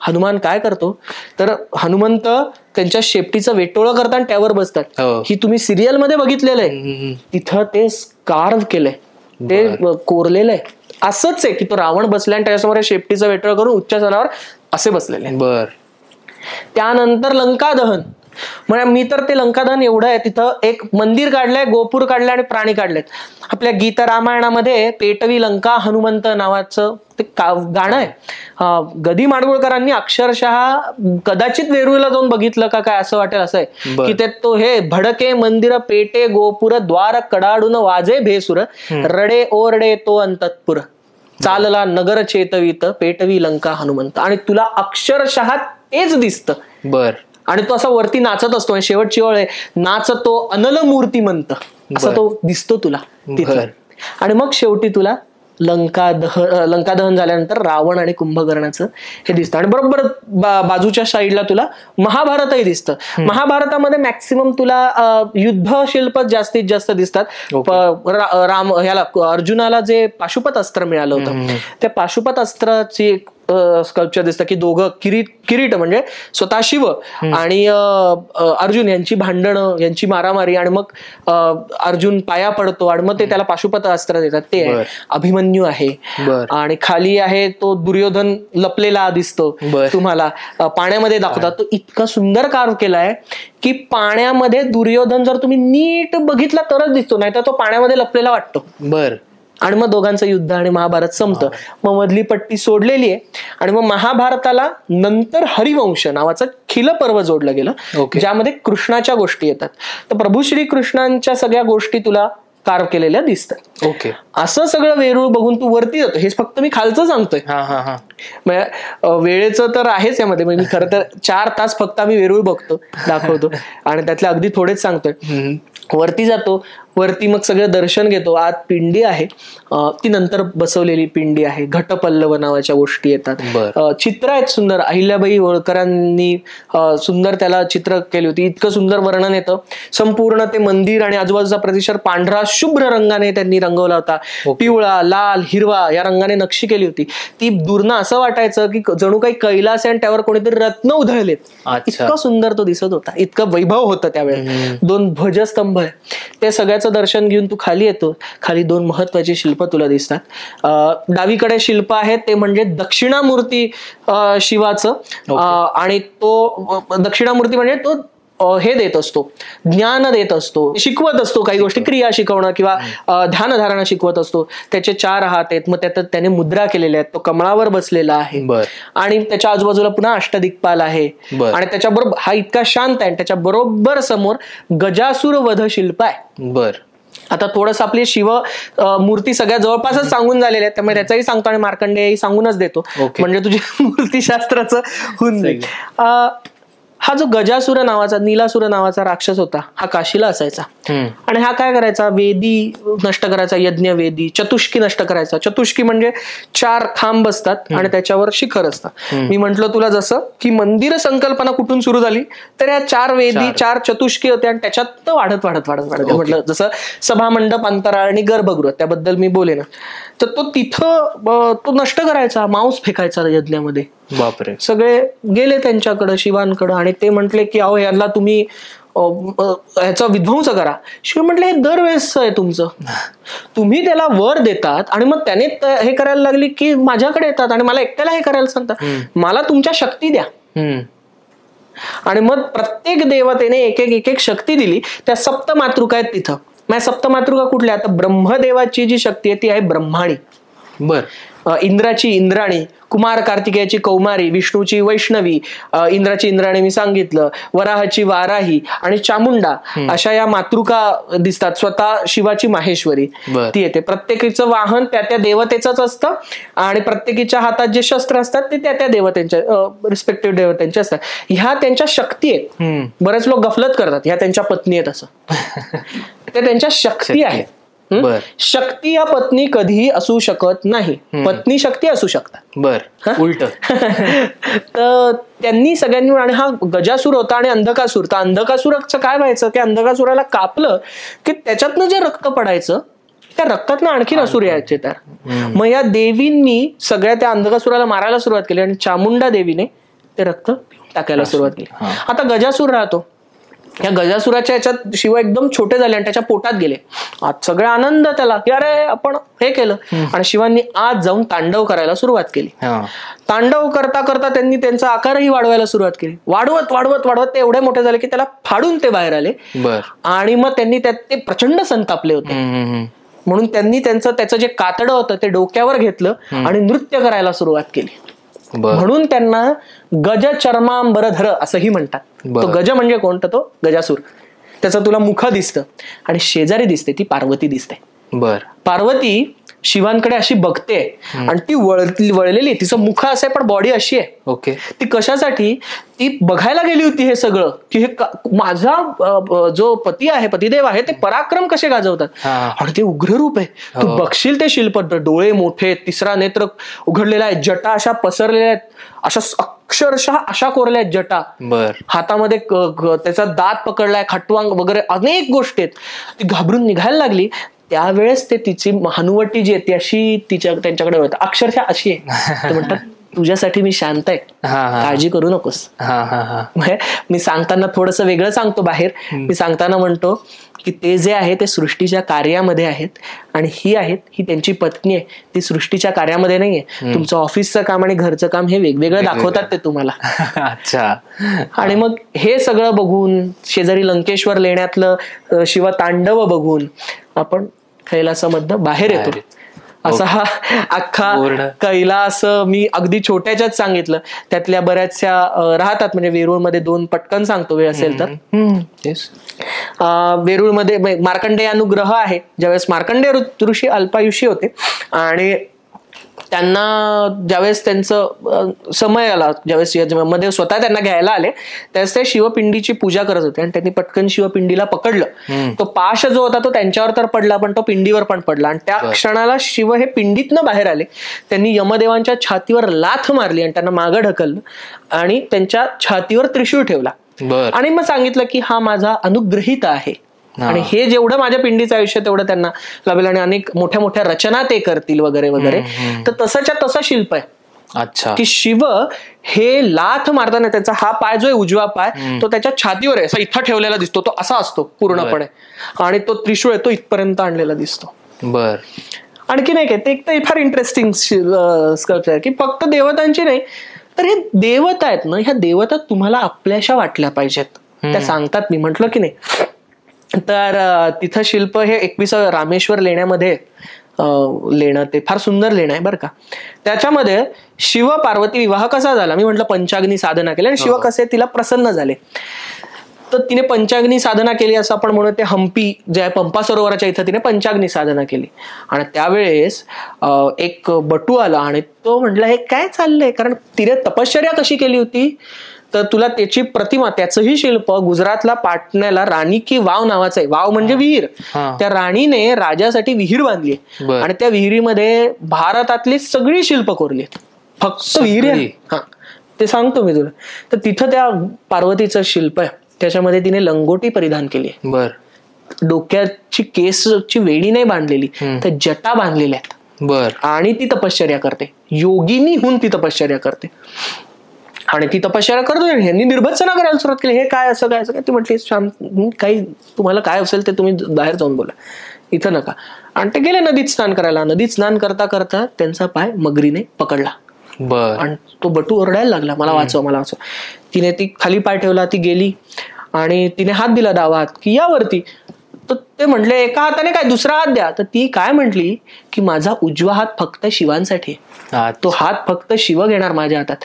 हनुमान काय करतो तर हनुमंत त्यांच्या शेपटीचं वेटोळं करतात आणि त्यावर बसतात. ही तुम्ही सिरियल मध्ये बघितलेलं आहे, तिथं ते स्कार्व केलंय, ते कोरलेलं आहे. असंच आहे की तो रावण बसलाय आणि त्याच्यासमोर शेपटीचं वेटोळं करून उच्चासनावर असे बसलेले. त्यानंतर लंकादहन. म्हणजे मी तर ते लंकादहन एवढं आहे, तिथं एक मंदिर काढलंय, गोपूर काढलंय आणि प्राणी काढलेत. आपल्या गीत रामायणामध्ये पेटवी लंका हनुमंत नावाचं ते गाणं आहे. गदी माडगुळकरांनी अक्षरशः कदाचित वेरूळला जाऊन बघितलं का काय असं वाटेल असं आहे की ते तो हे भडके मंदिर पेटे गोपुर द्वार कडाडून वाजे भेसुर रडे ओरडे तो अंतपुर चालला नगर चेतवीत पेटवी लंका हनुमंत. आणि तुला अक्षरशः तेच दिसतं. आणि तो असा वरती नाचत असतो, शेवटची ओळ आहे नाचतो अनल मूर्तिमंत, असा तो दिसतो तुला तिथं. आणि मग शेवटी तुला लंकादहन झाल्यानंतर रावण आणि कुंभकर्णाचं हे दिसतं. आणि बरोबर बाजूच्या साईडला तुला महाभारतही दिसतं. महाभारतामध्ये मॅक्सिमम तुला युद्ध शिल्प जास्तीत जास्त दिसतात. ह्याला अर्जुनाला जे पाशुपत अस्त्र मिळालं होतं, त्या पाशुपत अस्त्राची एक स्कल्पचर दिसतं की दोघं किरीट म्हणजे स्वतः शिव आणि अर्जुन यांची भांडणं, यांची मारामारी, आणि मग अर्जुन पाया पडतो आणि मग ते त्याला पाशुपत अस्त्र देतात. ते अभिमन्यू आहे. आणि खाली आहे तो दुर्योधन लपलेला दिसतो तुम्हाला, पाण्यामध्ये दाखवतात. तो इतका सुंदर कार्व केलाय की पाण्यामध्ये दुर्योधन जर तुम्ही नीट बघितला तरच दिसतो, नाही तर तो पाण्यामध्ये लपलेला वाटतो. आणि मग दोघांचं युद्ध आणि महाभारत संपतं. मग मधली पट्टी सोडलेली आहे. आणि मग महाभारताला नंतर हरिवंश नावाचं खिल पर्व जोडलं गेलं, ज्यामध्ये कृष्णाच्या गोष्टी येतात. तर प्रभू श्री कृष्णांच्या सगळ्या गोष्टी तुला कार्व केलेल्या दिसतात. असं सगळं वेरूळ बघून तू वरती जातो. हे फक्त मी खालचं सांगतोय, वेळेचं तर आहेच यामध्ये. मी खरं तर 4 तास फक्त आम्ही वेरूळ बघतो, दाखवतो आणि त्यातले अगदी थोडेच सांगतोय. वरती जातो, वरती मग सगळं दर्शन घेतो. आत पिंडी आहे, ती नंतर बसवलेली पिंडी आहे. घटपल्लव नावाच्या गोष्टी येतात. चित्र आहेत सुंदर. अहिल्याबाई होळकरांनी सुंदर त्याला चित्र केली होती. इतकं सुंदर वर्णन येतं. संपूर्ण ते मंदिर आणि आजूबाजूचा परिसर पांढरा शुभ्र रंगाने त्यांनी रंगवला होता. पिवळा, लाल, हिरवा या रंगाने नक्षी केली होती. ती दूरनं असं वाटायचं की जणू काही कैलास आहे आणि त्यावर कोणीतरी रत्न उधळलेत. इतका सुंदर तो दिसत होता, इतकं वैभव होतं त्यावेळेस. 2 ध्वजस्तंभ आहे. ते सगळ्याचं दर्शन घेऊन तू खाली येतो. खाली 2 महत्वाची शिल्प तुला दिसतात. डावीकडे शिल्प आहे ते म्हणजे दक्षिणामूर्ती शिवाचं. आणि तो दक्षिणामूर्ती म्हणजे तो हे देत असतो, ज्ञान देत असतो, शिकवत असतो काही गोष्टी, क्रिया शिकवणं किंवा ध्यानधारणा शिकवत असतो. त्याचे 4 हात आहेत. मग त्यात त्याने मुद्रा केलेल्या आहेत. तो कमळावर बसलेला आहे. आणि त्याच्या आजूबाजूला पुन्हा अष्टदिक्पाल आहे. आणि त्याच्याबरोबर हा इतका शांत आहे. त्याच्या बरोबर समोर गजासूर वध शिल्प आहे. आता थोडस आपली शिव मूर्ती सगळ्या जवळपासच सांगून झालेल्या आहेत, त्यामुळे त्याचाही सांगतो आणि मार्कंडेयही सांगूनच देतो, म्हणजे तुझ्या मूर्तीशास्त्राचं होऊन जाईल. हा जो गजासुर नावाचा, नीलासुर नावाचा राक्षस होता, हा काशीला असायचा. आणि हा काय करायचा, वेदी नष्ट करायचा, यज्ञ वेदी, चतुष्की नष्ट करायचा. चतुष्की म्हणजे 4 खांब असतात आणि त्याच्यावर शिखर असतं. मी म्हंटल तुला जसं की मंदिर संकल्पना कुठून सुरू झाली, तर या 4 वेदी, 4 चतुष्की होत्या आणि त्याच्यात वाढत वाढत वाढत वाढत म्हटलं जसं सभामंडप, अंतराळ आणि गर्भगृह, त्याबद्दल मी बोले ना. तर तो तिथं तो नष्ट करायचा, मांस फेकायचा यज्ञामध्ये. बापरे. सगळे गेले त्यांच्याकडे, शिवांकडे, आणि ते म्हटले की अहो याला तुम्ही ह्याचा विध्वंस करा. शिव म्हटले हे दरवेळेस आहे तुमचं, तुम्ही त्याला वर देतात आणि मग त्याने हे करायला लागली की माझ्याकडे येतात आणि मला एकट्याला हे करायला सांगतात. मला तुमच्या शक्ती द्या. आणि मग प्रत्येक देवतेने एक एक शक्ती दिली. त्या सप्तमातृका आहेत तिथं. सप्तमातृका कुठल्या, आता ब्रह्मदेवाची जी शक्ती आहे ती आहे ब्रह्माणी. बर. इंद्राची इंद्राणी, कुमार कार्तिकेयाची कौमारी, विष्णूची वैष्णवी, इंद्राची इंद्राणी मी सांगितलं, वराहाची वाराही आणि चामुंडा, अशा या मातृका दिसतात. स्वतः शिवाची माहेश्वरी ती येते. प्रत्येकीचं वाहन त्या त्या देवतेचंच असतं आणि प्रत्येकीच्या हातात जे शस्त्र असतात ते त्या त्या देवतेंच्या, रिस्पेक्टिव्ह देवतेंचे असतात. ह्या त्यांच्या शक्ती आहेत. बरेच लोक गफलत करतात ह्या त्यांच्या पत्नी आहेत असं. ते त्यांच्या शक्ती आहेत. शक्ती या पत्नी कधीही असू शकत नाही. पत्नी शक्ती असू शकतात. बर, उलट. तर त्यांनी सगळ्यांनी, आणि हा गजासूर होता आणि अंधकासूर. तर अंधकासुराचं काय व्हायचं की अंधकासुराला कापलं की त्याच्यातनं जे रक्त पडायचं त्या रक्तातनं आणखीन असुर यायचे. तर मग या देवींनी सगळ्या त्या अंधकासुराला मारायला सुरुवात केली आणि चामुंडा देवीने ते रक्त टाकायला सुरुवात केली. आता गजासूर राहतो. या गजासुराच्या याच्यात शिव एकदम छोटे झाले आणि त्याच्या पोटात गेले. आज सगळा आनंद त्याला की अरे आपण हे केलं. आणि शिवांनी आज जाऊन तांडव करायला सुरुवात केली. तांडव करता करता त्यांनी त्यांचा आकारही वाढवायला सुरुवात केली. वाढवत वाढवत वाढवत ते एवढे मोठे झाले की त्याला फाडून ते बाहेर आले. आणि मग त्यांनी त्यात ते प्रचंड संतापले होते. म्हणून त्यांनी त्याचं जे कातडं होतं ते डोक्यावर घेतलं आणि नृत्य करायला सुरुवात केली. म्हणून त्यांना गज चर्मांबरधर असंही म्हणतात. तो गज म्हणजे कोण, तर तो गजासूर. त्याचं तुला मुख दिसतं आणि शेजारी दिसते ती पार्वती दिसते. पार्वती शिवांकडे अशी बघते आणि ती वळलेली, तिचं मुख असं आहे पण बॉडी अशी आहे. ओके. ती कशासाठी, ती बघायला गेली होती हे सगळं की हे माझा जो पती आहे, पतिदेव आहे, ते पराक्रम कसे गाजवतात. आणि ते उग्र रूप आहे. तू बघशील ते शिल्प, डोळे मोठे, तिसरा नेत्र उघडलेला आहे, जटा अशा पसरलेल्या आहेत, अशा अक्षरशः अशा कोरल्या आहेत जटा. हातामध्ये त्याचा दात पकडलाय, खटवांग वगैरे अनेक गोष्टी आहेत. ती घाबरून निघायला लागली. त्यावेळेस ते तिची हनुवटी जी आहे ती अशी त्यांच्याकडे होतं, अक्षरशः अशी आहे. ते म्हणतात तुझ्यासाठी मी शांत आहे, काळजी करू नकोस. मी सांगताना थोडस वेगळं सांगतो बाहेर. मी सांगताना म्हणतो की ते जे आहे ते सृष्टीच्या कार्यामध्ये आहेत आणि ही त्यांची पत्नी आहे, ती सृष्टीच्या कार्यामध्ये नाहीये. तुमचं ऑफिसचं काम आणि घरचं काम हे वेगवेगळं दाखवतात ते तुम्हाला. अच्छा. आणि मग हे सगळं बघून, शेजारी लंकेश्वर लेण्यातलं शिव तांडव बघून आपण कैलासामधनं बाहेर येतो. असा हा अख्खा कैलास मी अगदी छोट्याच्याच सांगितलं. त्यातल्या बऱ्याचशा राहतात, म्हणजे वेरूळमध्ये 2 पटकन सांगतो वेळ असेल तर. वेरूळमध्ये मार्कंडेय अनुग्रह आहे. ज्यावेळेस मार्कंडेय ऋषी अल्पायुषी होते आणि त्यांना ज्यावेळेस त्यांचं समय आला, ज्यावेळेस यजमानदेव स्वतः त्यांना घ्यायला आले, त्यावेळेस ते शिवपिंडीची पूजा करत होते आणि त्यांनी पटकन शिवपिंडीला पकडलं. तो पाश जो होता तो त्यांच्यावर तर पडला पण तो पिंडीवर पण पडला. आणि त्या क्षणाला शिव हे पिंडीतनं बाहेर आले. त्यांनी यमदेवांच्या छातीवर लाथ मारली आणि त्यांना मागं ढकललं आणि त्यांच्या छातीवर त्रिशूळ ठेवला. आणि मग सांगितलं की हा माझा अनुग्रहित आहे आणि हे जेवढं माझ्या पिंडीचं आयुष्य तेवढं त्यांना लाभेल आणि अनेक मोठ्या मोठ्या रचना ते करतील वगैरे वगैरे. तर तसंच्या तसं शिल्प आहे. अच्छा. की शिव हे लाथ मारताना त्याचा हा पाय जो आहे उजवा पाय तो त्याच्या छातीवर आहे, असा इथं ठेवलेला दिसतो, तो असा असतो पूर्णपणे. आणि तो त्रिशूळ आहे तो इथपर्यंत आणलेला दिसतो. बर. आणखी नाही काय, ते एक तर फार इंटरेस्टिंग स्कल्पचर आहे की फक्त देवतांची नाही, तर हे देवता आहेत ना, ह्या देवता तुम्हाला आपल्याशा वाटल्या पाहिजेत. त्या सांगतात, मी म्हंटल की नाही. तर तिथं शिल्प हे 21 रामेश्वर लेण्यामध्ये लेणं, ते फार सुंदर लेणं आहे बरं का. त्याच्यामध्ये शिव पार्वती विवाह कसा झाला, मी म्हटलं पंचाग्नी साधना केली आणि शिव कसे तिला प्रसन्न झाले. तर तिने पंचाग्नी साधना केली असं आपण म्हणू. ते हम्पी जे आहे पंपा सरोवराच्या इथं तिने पंचाग्नी साधना केली. आणि त्यावेळेस एक बटू आला आणि तो म्हटला हे काय चाललंय, कारण तिने तपश्चर्या कशी केली होती तर तुला त्याची प्रतिमा, त्याचंही शिल्प गुजरातला पाटण्याला राणी की वाव नावाचं आहे. वाव म्हणजे विहीर. त्या राणीने राजासाठी विहीर बांधली आणि त्या विहिरीमध्ये भारतातली सगळी शिल्प कोरली. फक्त विहीर आहे. हा, ते सांगतो मी तुला. तर तिथं त्या पार्वतीचं शिल्प आहे, त्याच्यामध्ये तिने लंगोटी परिधान केली आहे. बर. डोक्याची केसची वेणी नाही बांधलेली, तर जटा बांधलेल्या आहेत. बर. आणि ती तपश्चर्या करते, योगिनी होऊन ती तपश्चर्या करते. आणि ती तपश्चर्या करतो. ह्यांनी निर्भत्सना करायला सुरुवात केली. हे काय असं काय असं काय? ती म्हटली शांत, काही तुम्हाला काय असेल ते तुम्ही बाहेर जाऊन बोला, इथं नका. आणि ते गेले नदीत स्नान करायला. नदीत स्नान करता करता त्यांचा पाय मगरीने पकडला. बर. आणि तो बटू ओरडायला लागला, मला वाचव, मला वाचव. तिने ती खाली पाय ठेवला, ती गेली आणि तिने हात दिला, डावा हात, की यावरती. तर ते म्हटले एका हाताने काय, दुसरा हात द्या. तर ती काय म्हटली की माझा उजवा हात फक्त शिवांसाठी, तो हात फक्त शिव घेणार माझ्या हातात.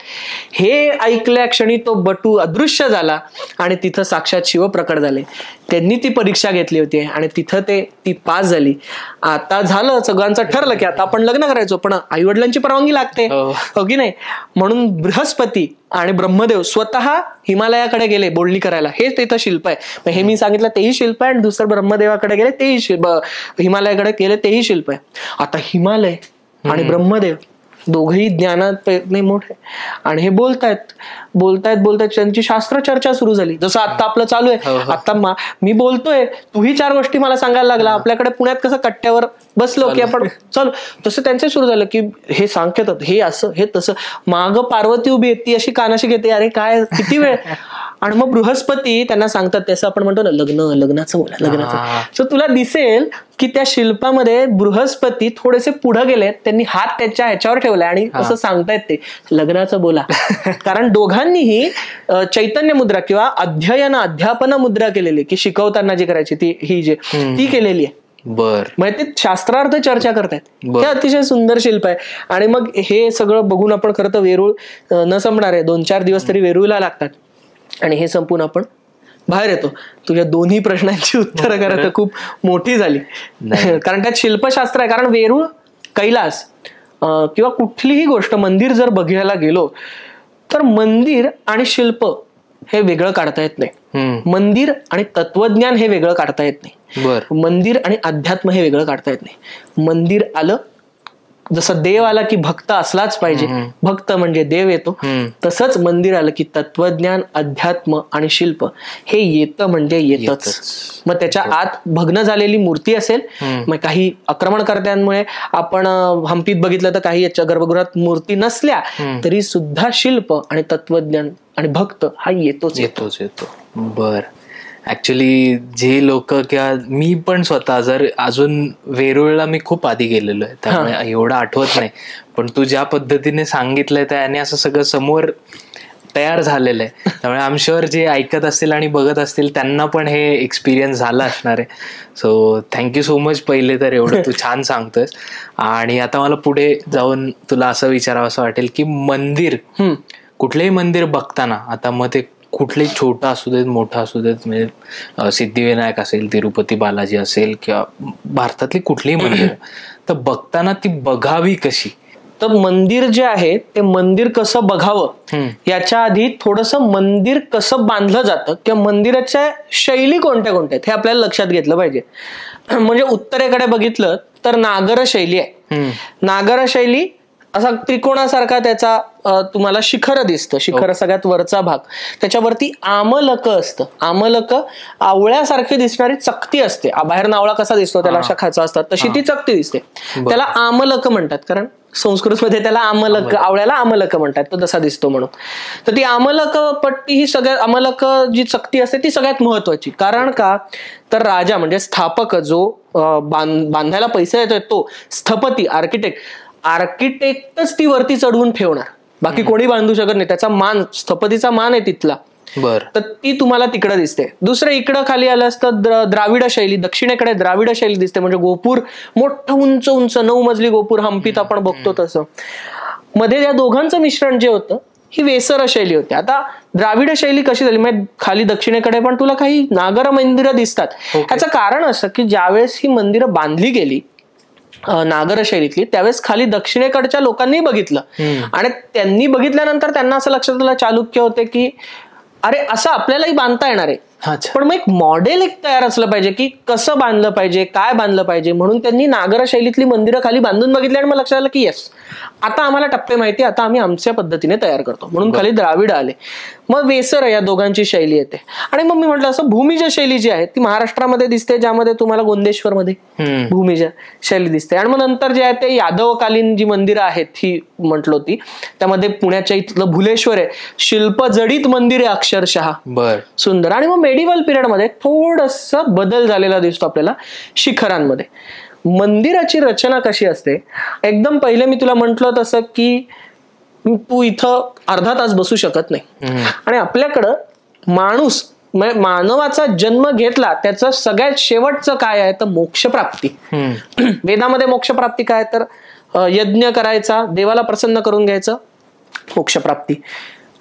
हे ऐकल्या क्षणी तो बटू अदृश्य झाला आणि तिथं साक्षात शिव प्रकट झाले. त्यांनी ती परीक्षा घेतली होती आणि तिथं ती पास झाली. आता झालं, सगळ्यांचं ठरलं की आता आपण लग्न करायचो, पण आई वडिलांची परवानगी लागते, हो की नाही. म्हणून बृहस्पती आणि ब्रह्मदेव स्वतः हिमालयाकडे गेले बोलणी करायला. हेच तिथं शिल्प आहे. हे मी सांगितलं तेही शिल्प आहे, आणि दुसरं ब्रह्मदेवाकडे गेले तेही शिल्प, हिमालयाकडे गेले तेही शिल्प आहे. आता हिमालय आणि ब्रह्मदेव दोघेही ज्ञानात नाही मोठे, आणि हे बोलतायत त्यांची शास्त्र चर्चा सुरू झाली. जसं आता आपलं चालू आहे. आता मी बोलतोय, तूही 4 गोष्टी मला सांगायला लागला. आपल्याकडे पुण्यात कसं कट्ट्यावर बसलो की आपण चालू, तसं त्यांचं सुरू झालं की हे सांगतात, हे असं, हे तसं. माग पार्वती उभी येते, अशी कानाशी घेते, अरे काय किती वेळ. आणि मग बृहस्पती त्यांना सांगतात, त्याचं आपण म्हणतो ना लग्नाचं बोला, लग्नाचं. सो तुला दिसेल की त्या शिल्पामध्ये बृहस्पती थोडेसे पुढे गेलेत, त्यांनी हात त्याच्या ह्याच्यावर ठेवलाय आणि असं सांगतायत ते लग्नाचं बोला. कारण दोघांनीही चैतन्य मुद्रा किंवा अध्यापन मुद्रा केलेली, की शिकवताना जी करायची ती केलेली आहे. बर. म्हणजे ते शास्त्रार्थ चर्चा करतायत. हे अतिशय सुंदर शिल्प आहे. आणि मग हे सगळं बघून आपण खरं तर वेरूळ न संपणार आहे, 2-4 दिवस तरी वेरूळला लागतात. आणि हे संपून आपण बाहेर येतो. तुझ्या दोन्ही प्रश्नांची उत्तरं खरं तर खूप मोठी झाली, कारण त्यात शिल्पशास्त्र आहे. कारण वेरूळ, कैलास किंवा कुठलीही गोष्ट, मंदिर जर बघायला गेलो तर मंदिर आणि शिल्प हे वेगळं काढता येत नाही. मंदिर आणि तत्वज्ञान हे वेगळं काढता येत नाही. मंदिर आणि अध्यात्म हे वेगळं काढता येत नाही. मंदिर आलं, जसं देव आला की भक्त असलाच पाहिजे, भक्त म्हणजे देव येतो, तसंच मंदिर आलं की तत्वज्ञान, अध्यात्म आणि शिल्प हे येतं म्हणजे येतच. मग त्याच्या आत भग्न झालेली मूर्ती असेल, मग काही आक्रमणकर्त्यांमुळे आपण हम्पीत बघितलं तर काही याच्या गर्भगृहात मूर्ती नसल्या तरी सुद्धा शिल्प आणि तत्वज्ञान आणि भक्त हा येतो. बर. ऍक्च्युली जे लोक, किंवा मी पण स्वतः जर अजून वेरूळला मी खूप आधी गेलेलो आहे, त्यामुळे एवढं आठवत नाही, पण तू ज्या पद्धतीने सांगितलंय त्याने असं सगळं समोर तयार झालेलं आहे. त्यामुळे आय एम शुअर जे ऐकत असतील आणि बघत असतील त्यांना पण हे एक्सपिरियन्स झाला असणार आहे. सो थँक्यू सो मच पहिले तर, एवढं तू छान सांगतोयस. आणि आता मला पुढे जाऊन तुला असं विचारावं असं वाटेल की मंदिर, कुठलेही मंदिर बघताना, आता मग ते कुठलेही छोटं असू देत मोठं असू देत, म्हणजे सिद्धिविनायक असेल, तिरुपती बालाजी असेल, किंवा भारतातली कुठलीही मंदिर, तर बघताना ती बघावी कशी? तर मंदिर जे आहे ते मंदिर कसं बघावं याच्या आधी थोडंसं मंदिर कसं बांधलं जातं किंवा मंदिराच्या शैली कोणत्या कोणत्या आहेत हे आपल्याला लक्षात घेतलं पाहिजे. म्हणजे उत्तरेकडे बघितलं तर नागर शैली आहे. नागर शैली असा त्रिकोणासारखा त्याचा तुम्हाला शिखर दिसतं. शिखर सगळ्यात वरचा भाग, त्याच्यावरती आमलक असतं. आमलक आवळ्यासारखी दिसणारी चकती असते. बाहेर आवळा कसा दिसतो त्याला अशा खाचा असतात, तशी ती चकती दिसते. त्याला आमलक म्हणतात, कारण संस्कृतमध्ये त्याला आमलक, आवळ्याला आमलक म्हणतात, तो तसा दिसतो म्हणून. तर ती आमलक पट्टी ही सगळ्यात, आमलक जी चकती असते ती सगळ्यात महत्वाची. कारण का तर राजा म्हणजे स्थापक, जो बांधायला पैसे देतोय तो स्थपती, आर्किटेक्टच ती वरती चढवून ठेवणार, बाकी कोणी बांधू शकत नाही. त्याचा मान, स्थपतीचा मान आहे तिथला. तर ती तुम्हाला तिकडे दिसते. दुसरं इकडं खाली आलं असतं द्राविड शैली, दक्षिणेकडे द्राविड शैली दिसते. म्हणजे गोपूर मोठं उंच उंच 9 मजली गोपूर हम्पीत आपण बघतो तसं. मध्ये या दोघांचं मिश्रण जे होतं ही वेसर शैली होती. आता द्राविड शैली कशी झाली, म्हणजे खाली दक्षिणेकडे पण तुला काही नागर मंदिरं दिसतात. ह्याचं कारण असं की ज्यावेळेस ही मंदिरं बांधली गेली नागर शैलीतली, त्यावेळेस खाली दक्षिणेकडच्या लोकांनी बघितलं आणि त्यांनी बघितल्यानंतर त्यांना असं लक्षात आलं, चालुक्य होते, की अरे असं आपल्यालाही बांधता येणार आहे, पण मग एक मॉडेल एक तयार असलं पाहिजे की कसं बांधलं पाहिजे, काय बांधलं पाहिजे. म्हणून त्यांनी नागर शैलीतली मंदिरं खाली बांधून बघितली आणि मग लक्षात आलं की येस, आता आम्हाला टप्पे माहिती, आता आम्ही आमच्या पद्धतीने तयार करतो. म्हणून खाली द्राविड आले, मग वेसर या दोघांची शैली येते. आणि मग मी म्हटलं असं भूमिज शैली जी आहे ती महाराष्ट्रामध्ये दिसते, ज्यामध्ये तुम्हाला गोंदेश्वर मध्ये भूमिज शैली दिसते. आणि मग नंतर जे आहे ते यादवकालीन जी मंदिरं आहेत ही म्हटलं होती, त्यामध्ये पुण्याच्या इथलं भुलेश्वर आहे, शिल्प जडित मंदिर आहे अक्षरशः, सुंदर. आणि मग मेडिवल पिरियड मध्ये थोडस बदल झालेला दिसतो आपल्याला शिखरांमध्ये. मंदिराची रचना कशी असते, एकदम पहिले मी तुला म्हंटल तसं की तू इथं अर्धा तास बसू शकत नाही. आणि आपल्याकडं माणूस, मानवाचा जन्म घेतला, त्याचं सगळ्यात शेवटचं काय आहे तर मोक्षप्राप्ती. वेदामध्ये मोक्षप्राप्ती काय तर यज्ञ करायचा, देवाला प्रसन्न करून घ्यायचं, मोक्षप्राप्ती.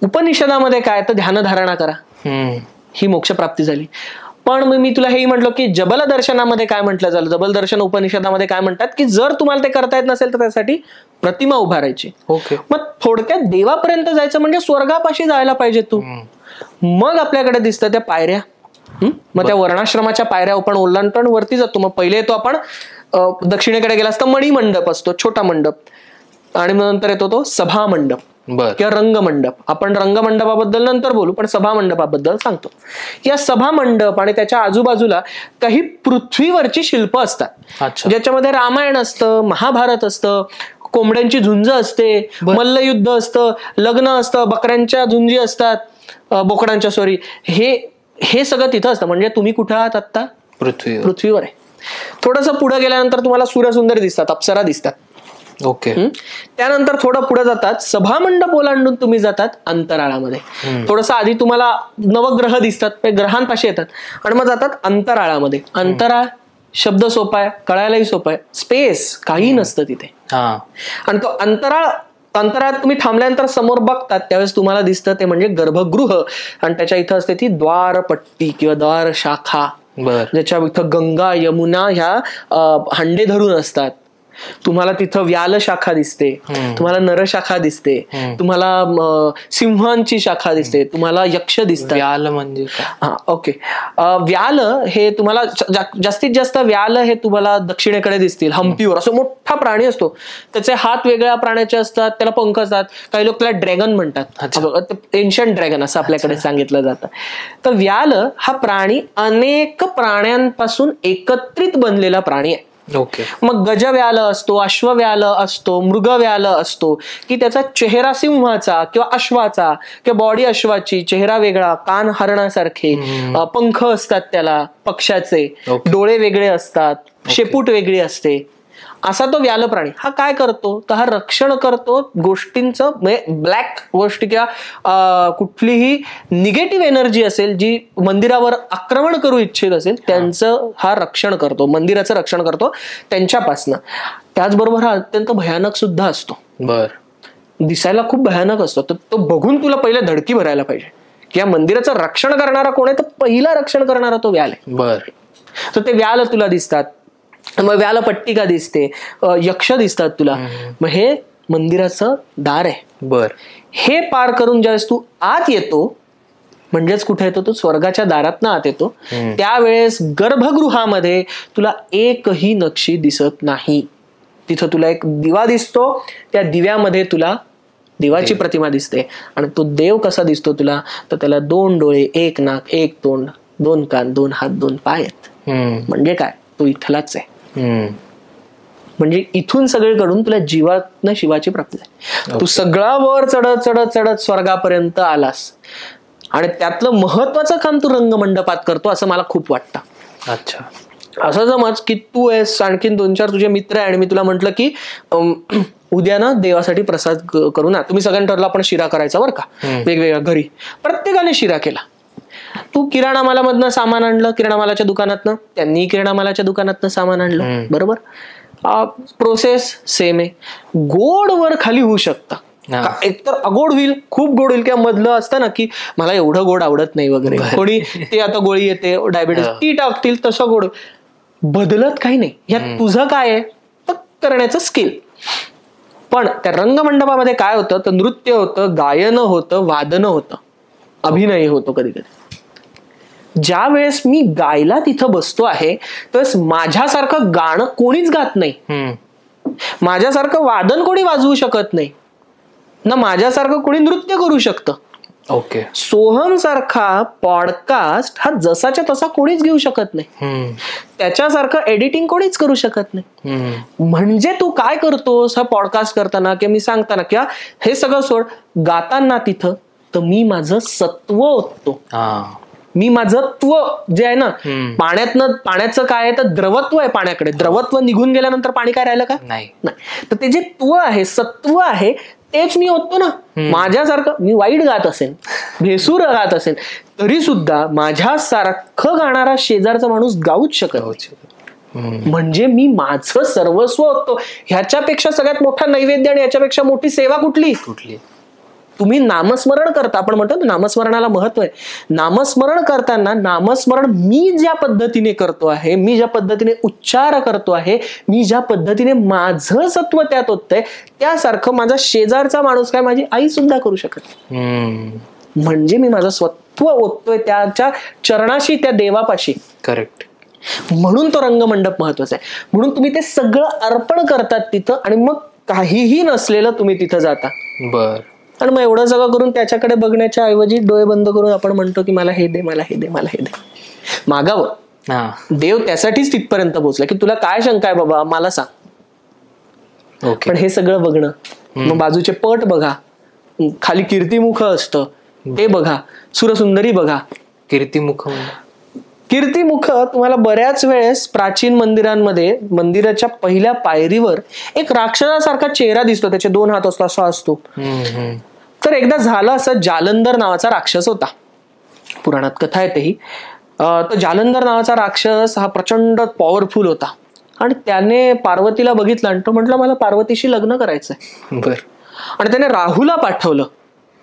उपनिषदामध्ये काय तर ध्यानधारणा करा, ही मोक्षप्राप्ती झाली. पण मी तुला हेही म्हटलं की जबल दर्शनामध्ये काय म्हटलं झालं, जबल दर्शन उपनिषदामध्ये काय म्हणतात की जर तुम्हाला ते करता येत नसेल तर त्यासाठी प्रतिमा उभारायची. मग थोडक्यात देवापर्यंत जायचं म्हणजे स्वर्गापाशी जायला पाहिजे तू. मग आपल्याकडे दिसतं त्या पायऱ्या, मग त्या वर्णाश्रमाच्या पायऱ्या आपण ओलांडतो आणि वरती जातो. मग पहिले येतो आपण दक्षिणेकडे गेला असता मणिमंडप असतो, छोटा मंडप, आणि मग नंतर येतो तो सभा मंडप किंवा रंगमंडप. आपण रंगमंडपाबद्दल नंतर बोलू, पण सभा मंडपाबद्दल सांगतो. या सभा मंडप आणि त्याच्या आजूबाजूला काही पृथ्वीवरची शिल्प असतात, ज्याच्यामध्ये रामायण असतं, महाभारत असतं, कोंबड्यांची झुंज असते, मल्लयुद्ध असतं, लग्न असतं, बकऱ्यांच्या झुंजी असतात, बोकडांच्या सॉरी, हे सगळं तिथं असतं. म्हणजे तुम्ही कुठं आहात आता, पृथ्वीवर आहे. थोडंसं पुढे गेल्यानंतर तुम्हाला सूर्यसुंदर दिसतात, अप्सरा दिसतात. त्यानंतर थोडं पुढे जातात, सभामंडप ओलांडून तुम्ही जातात अंतराळामध्ये. थोडस आधी तुम्हाला नवग्रह दिसतात, ग्रहांपाशी येतात आणि मग जातात अंतराळामध्ये. अंतराळ शब्द सोपा आहे, कळायलाही सोपा आहे, स्पेस काही नसतं तिथे. आणि तो अंतराळात तुम्ही थांबल्यानंतर समोर बघतात त्यावेळेस तुम्हाला दिसतं ते म्हणजे गर्भगृह. आणि त्याच्या इथं असते ती द्वारपट्टी किंवा द्वार शाखा, ज्याच्या इथं गंगा यमुना ह्या हंडे धरून असतात. तुम्हाला तिथं व्याल शाखा दिसते, तुम्हाला नरशाखा दिसते, तुम्हाला सिंहांची शाखा दिसते, तुम्हाला यक्ष दिसतात. व्याल म्हणजे ओके, व्याल हे तुम्हाला जास्तीत जास्त व्याल हे तुम्हाला दक्षिणेकडे दिसतील. हम्पीवर असं मोठा प्राणी असतो, त्याचे हात वेगळ्या प्राण्याचे असतात, त्याला पंख असतात. काही लोक त्याला ड्रॅगन म्हणतात, एन्शंट ड्रॅगन असं आपल्याकडे सांगितलं जातं. तर व्याल हा प्राणी अनेक प्राण्यांपासून एकत्रित बनलेला प्राणी आहे. मग गजव्याल असतो, अश्वव्याल असतो, मृगव्याल असतो, की त्याचा चेहरा सिंहाचा किंवा अश्वाचा किंवा बॉडी अश्वाची, चेहरा वेगळा, कान हरणासारखे, पंख असतात त्याला पक्षाचे, डोळे वेगळे असतात, शेपूट वेगळी असते. असा तो व्याल प्राणी हा काय करतो तर हा रक्षण करतो गोष्टींचं, ब्लॅक गोष्टी किंवा कुठलीही निगेटिव्ह एनर्जी असेल जी मंदिरावर आक्रमण करू इच्छित असेल त्यांचं हा रक्षण करतो, मंदिराचं रक्षण करतो त्यांच्यापासनं. त्याचबरोबर हा अत्यंत भयानक सुद्धा असतो. दिसायला खूप भयानक असतो. तर तो बघून तुला पहिले धडकी भरायला पाहिजे की या मंदिराचं रक्षण करणारा कोण आहे, तर पहिला रक्षण करणारा तो व्याल आहे. तर ते व्याल तुला दिसतात, मग व्यालपट्टिका दिसते, यक्ष दिसतात तुला. मग हे मंदिराचं दार आहे. हे पार करून ज्यावेळेस तू आत येतो, म्हणजेच कुठे येतो तू स्वर्गाच्या दारातनं आत येतो, त्यावेळेस गर्भगृहामध्ये तुला एकही नक्षी दिसत नाही. तिथं तुला एक दिवा दिसतो, त्या दिव्यामध्ये तुला देवाची प्रतिमा दिसते. आणि तो देव कसा दिसतो तुला तर त्याला 2 डोळे, 1 नाक, 1 तोंड, 2 कान, 2 हात, 2 पाय आहेत. म्हणजे काय, तो इथलाच आहे. म्हणजे इथून सगळीकडून तुला जीवातनं शिवाची प्राप्ती झाली. तू सगळा वर चढत चढत चढत स्वर्गापर्यंत आलास. आणि त्यातलं महत्वाचं काम तू रंगमंडपात करतो असं मला खूप वाटतं. अच्छा, असं समज की तू आहेस, आणखीन 2-4 तुझे मित्र आहे, आणि मी तुला म्हटलं की उद्या ना देवासाठी प्रसाद करू ना. तुम्ही सगळ्यांनी ठरलं आपण शिरा करायचा बरं का, वेगवेगळ्या घरी. प्रत्येकाने शिरा केला. तू किराणा मालामधनं सामान आणलं, किराणा मालाच्या दुकानातनं, त्यांनी किराणा मालाच्या दुकानातनं सामान आणलं, बरोबर. प्रोसेस सेम आहे. गोड वर खाली होऊ शकतं, एकतर अगोड होईल, खूप गोड होईल, किंवा मधलं असतं ना की मला एवढं गोड आवडत नाही वगैरे, कोणी ते आता गोळी येते डायबिटीस ती टाकतील तसं गोड. बदलत काही नाही. यात तुझं काय आहे तर करण्याचं स्किल. पण त्या रंगमंडपामध्ये काय होतं, तर नृत्य होतं, गायन होतं, वादन होतं, अभिनय होतो कधी कधी. ज्या वेळेस मी गायला तिथं बसतो आहे त्यावेळेस माझ्यासारखं गाणं कोणीच गात नाही, माझ्यासारखं वादन कोणी वाजवू शकत नाही ना, माझ्यासारखं कोणी नृत्य करू शकतं. ओके. सोहम सारखा पॉडकास्ट हा जसाच्या तसा कोणीच घेऊ शकत नाही, त्याच्यासारखं एडिटिंग कोणीच करू शकत नाही. म्हणजे तू काय करतोस हा पॉडकास्ट करताना किंवा मी सांगताना किंवा हे सगळं सोड, गाताना तिथं तर मी माझं सत्व ओततो. मी माझं त्व जे आहे ना, पाण्याचं काय आहे तर द्रवत्व आहे, पाण्याकडे द्रवत्व निघून गेल्यानंतर पाणी काय राहिलं का, नाही. तर ते जे त्व आहे, सत्व आहे, तेच मी होतो ना. माझ्यासारखं मी वाईट गात असेल, भेसूर गात असेल, तरी सुद्धा माझ्यासारखं गाणारा शेजारचा माणूस गाऊच शकत. म्हणजे मी माझं सर्वस्व होतो. ह्याच्यापेक्षा सगळ्यात मोठा नैवेद्य आणि याच्यापेक्षा मोठी सेवा कुठली? तुम्ही नामस्मरण करता, आपण म्हणतो ना नामस्मरणाला महत्व आहे. नामस्मरण करताना नामस्मरण मी ज्या पद्धतीने करतो आहे, मी ज्या पद्धतीने उच्चार करतो आहे, मी ज्या पद्धतीने माझं सत्व त्यात होतंय, त्यासारखं माझा शेजारचा माणूस काय, माझी आई सुद्धा करू शकत. म्हणजे मी माझं सत्व ओततोय त्याच्या चरणाशी, त्या देवापाशी. करेक्ट. म्हणून तो रंगमंडप महत्वाचा आहे. म्हणून तुम्ही ते सगळं अर्पण करतात तिथं आणि मग काहीही नसलेलं तुम्ही तिथं जाता. बर. आणि मग एवढं सगळं करून त्याच्याकडे बघण्याच्या ऐवजी डोळे बंद करून आपण म्हणतो की मला हे दे, मला हे दे, मला हे दे. मागावं. देव त्यासाठीच तिथपर्यंत पोहोचला की तुला काय शंका आहे बाबा मला सांग. पण हे सगळं बघणं, मग बाजूचे पट बघा, खाली कीर्तिमुख असतं ते बघा, सुरसुंदरी बघा. कीर्तिमुख तुम्हाला बऱ्याच वेळेस प्राचीन मंदिरांमध्ये मंदिराच्या पहिल्या पायरीवर एक राक्षसासारखा चेहरा दिसतो, त्याचे 2 हात असतो, असा असतो. तर एकदा झालं असं, जालंधर नावाचा राक्षस होता, पुराणात कथा आहे तेही. तर जालंधर नावाचा राक्षस हा प्रचंड पॉवरफुल होता आणि त्याने पार्वतीला बघितलं आणि तो म्हटलं मला पार्वतीशी लग्न करायचंय. बर. आणि त्याने राहूला पाठवलं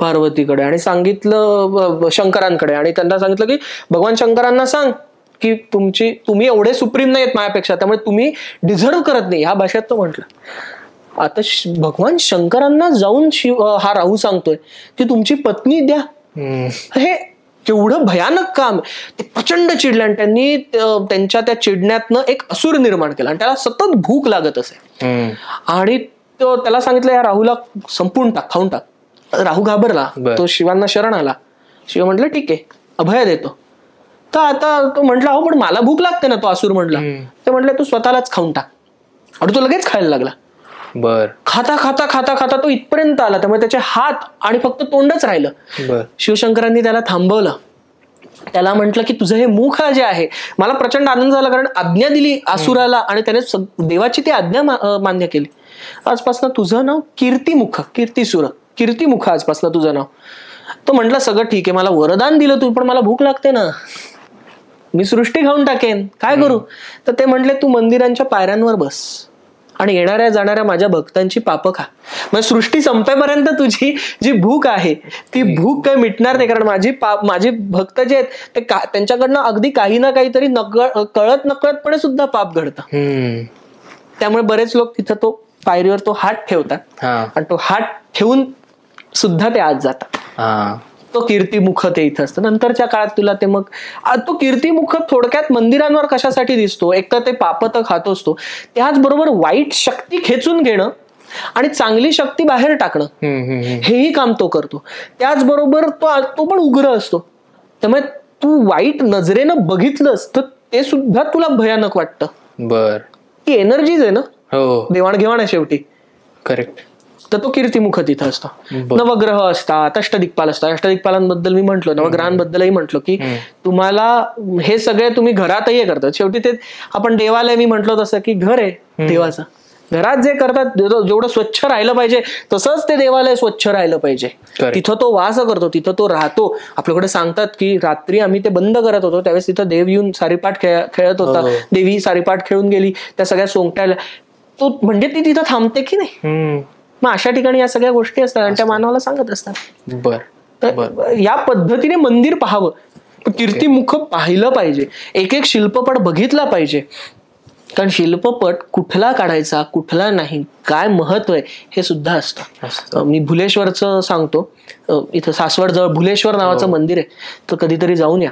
पार्वतीकडे आणि सांगितलं शंकरांकडे, आणि त्यांना सांगितलं की भगवान शंकरांना सांग की तुम्ही एवढे सुप्रीम नाहीत माझ्यापेक्षा, त्यामुळे तुम्ही डिझर्व करत नाही, ह्या भाषेत तो म्हटलं. आता भगवान शंकरांना जाऊन हा राहू सांगतोय की तुमची पत्नी द्या. हे केवढं भयानक काम. ते प्रचंड चिडले आणि त्यांनी त्यांच्या त्या चिडण्यातनं एक असुर निर्माण केला आणि त्याला सतत भूक लागत असे. आणि त्याला सांगितलं या राहूला संपून टाक, खाऊन टाक. राहू घाबरला, तो शिवांना शरण आला. शिव म्हटलं ठीक आहे, अभय देतो. तर आता तो म्हटला हो पण मला भूक लागते ना, तो असुर म्हटला. ते म्हटलं तू स्वतःलाच खाऊन टाक. आणि तो लगेच खायला लागला. बर. खाता खाता खाता खाता तो इथपर्यंत आला, त्यामुळे त्याचे हात आणि फक्त तोंडच राहिलं. शिवशंकरांनी त्याला थांबवलं, त्याला म्हटलं की तुझं हे मुख जे आहे, मला प्रचंड आनंद झाला कारण आज्ञा दिली असुराला आणि त्याने देवाची ती आज्ञा मान्य केली. आजपासून तुझं नाव कीर्तिमुख, कीर्तिमुख आजपासून तुझं नाव. तो म्हटलं सगळं ठीक आहे, मला वरदान दिलं तू, पण मला भूक लागते ना, मी सृष्टी खाऊन टाकेन, काय करू. तर ते म्हटले तू मंदिरांच्या पायऱ्यांवर बस आणि येणाऱ्या जाणाऱ्या माझ्या भक्तांची पापं खा. मग सृष्टी संपेपर्यंत तुझी जी भूक आहे ती भूक काही मिटणार नाही, कारण माझी भक्त जे आहेत ते त्यांच्याकडनं अगदी काही ना काहीतरी कळत नकळतपणे सुद्धा पाप घडतं. त्यामुळे बरेच लोक तिथं तो पायरीवर तो हात ठेवतात आणि तो हात ठेवून सुद्धा ते आत जातात. तो कीर्तिमुख ते इथं असतं. नंतरच्या काळात तुला ते मग तो कीर्तिमुख थोडक्यात मंदिरांवर कशासाठी दिसतो, एक तर ते पाप तर खात असतो, त्याचबरोबर वाईट शक्ती खेचून घेणं आणि चांगली शक्ती बाहेर टाकणं, हेही काम तो करतो. त्याचबरोबर तो पण उग्र असतो. त्यामुळे तू वाईट नजरेनं बघितलंस तर ते सुद्धा तुला भयानक वाटतं. बर. ती एनर्जीज आहे ना, देवाणघेवाण आहे शेवटी. करेक्ट. तर तो कीर्तिमुख तिथं असतो. नवग्रह असतात, अष्टदिक्पाल असतात. अष्टदिक्पालांबद्दल मी म्हंटलो, नवग्रहांबद्दलही म्हंटलो की तुम्हाला हे सगळे तुम्ही घरातही करतात. शेवटी ते आपण देवालय, मी म्हंटलो तसं की घर आहे देवाचं. घरात जे करतात, जेवढं स्वच्छ राहिलं पाहिजे तसंच ते देवालय स्वच्छ राहिलं पाहिजे. तिथं तो वास करतो, तिथं तो राहतो. आपल्याकडे सांगतात की रात्री आम्ही ते बंद करत होतो त्यावेळेस तिथं देव येऊन सारीपाठ खेळत होता. देवी सारीपाठ खेळून गेली, त्या सगळ्या सोंगट्याला तो, म्हणजे ती तिथं थांबते की नाही. मग अशा ठिकाणी या सगळ्या गोष्टी असतात आणि त्या मानवाला सांगत असतात. तर या पद्धतीने मंदिर पाहावं, कीर्तिमुख पाहिलं पाहिजे, एक एक शिल्पपट बघितला पाहिजे. कारण शिल्पपट कुठला काढायचा कुठला नाही, काय महत्व आहे हे सुद्धा असतं. मी भुलेश्वरचं सांगतो, इथं सासवड जवळ भुलेश्वर नावाचं मंदिर आहे, तर कधीतरी जाऊन या.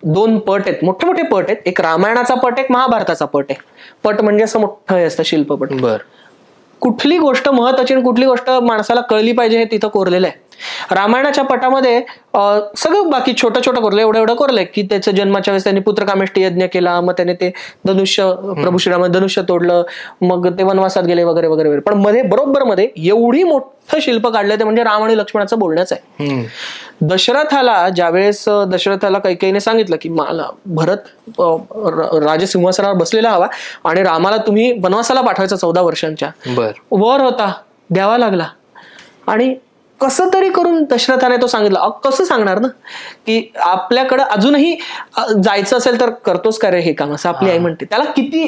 2 पट आहेत, मोठे मोठे पट आहेत. एक रामायणाचा पट, एक महाभारताचा पट आहे. पट म्हणजे असं मोठं हे असतं शिल्पपट. कुठली गोष्ट महत्वाची आणि कुठली गोष्ट माणसाला कळली पाहिजे हे तिथं कोरलेलं आहे. रामायणाच्या पटामध्ये सगळं बाकी छोटं छोटं कोरलं, एवढं कोरलंय की त्याच्या जन्माच्या वेळेस त्यांनी पुत्रकामेष्टी यज्ञ केला, मग त्याने ते धनुष्य, प्रभू श्रीराम धनुष्य तोडलं, मग ते वनवासात गेले वगैरे वगैरे वगैरे. पण मध्ये बरोबर मध्ये एवढी मोठं शिल्प काढलंय ते म्हणजे राम आणि लक्ष्मणाचं बोलणंच आहे. दशरथाला ज्यावेळेस दशरथाला कैकेयीने सांगितलं की मला भरत राजसिंहासनावर बसलेला हवा आणि रामाला तुम्ही वनवासाला पाठवायचा 14 वर्षांच्या, वर होता द्यावा लागला. आणि कसं तरी करून दशरथाने तो सांगितलं. कसं सांगणार ना की आपल्याकडं अजूनही जायचं असेल तर करतोस का रे हे काम, असं आपली आई म्हणते. त्याला किती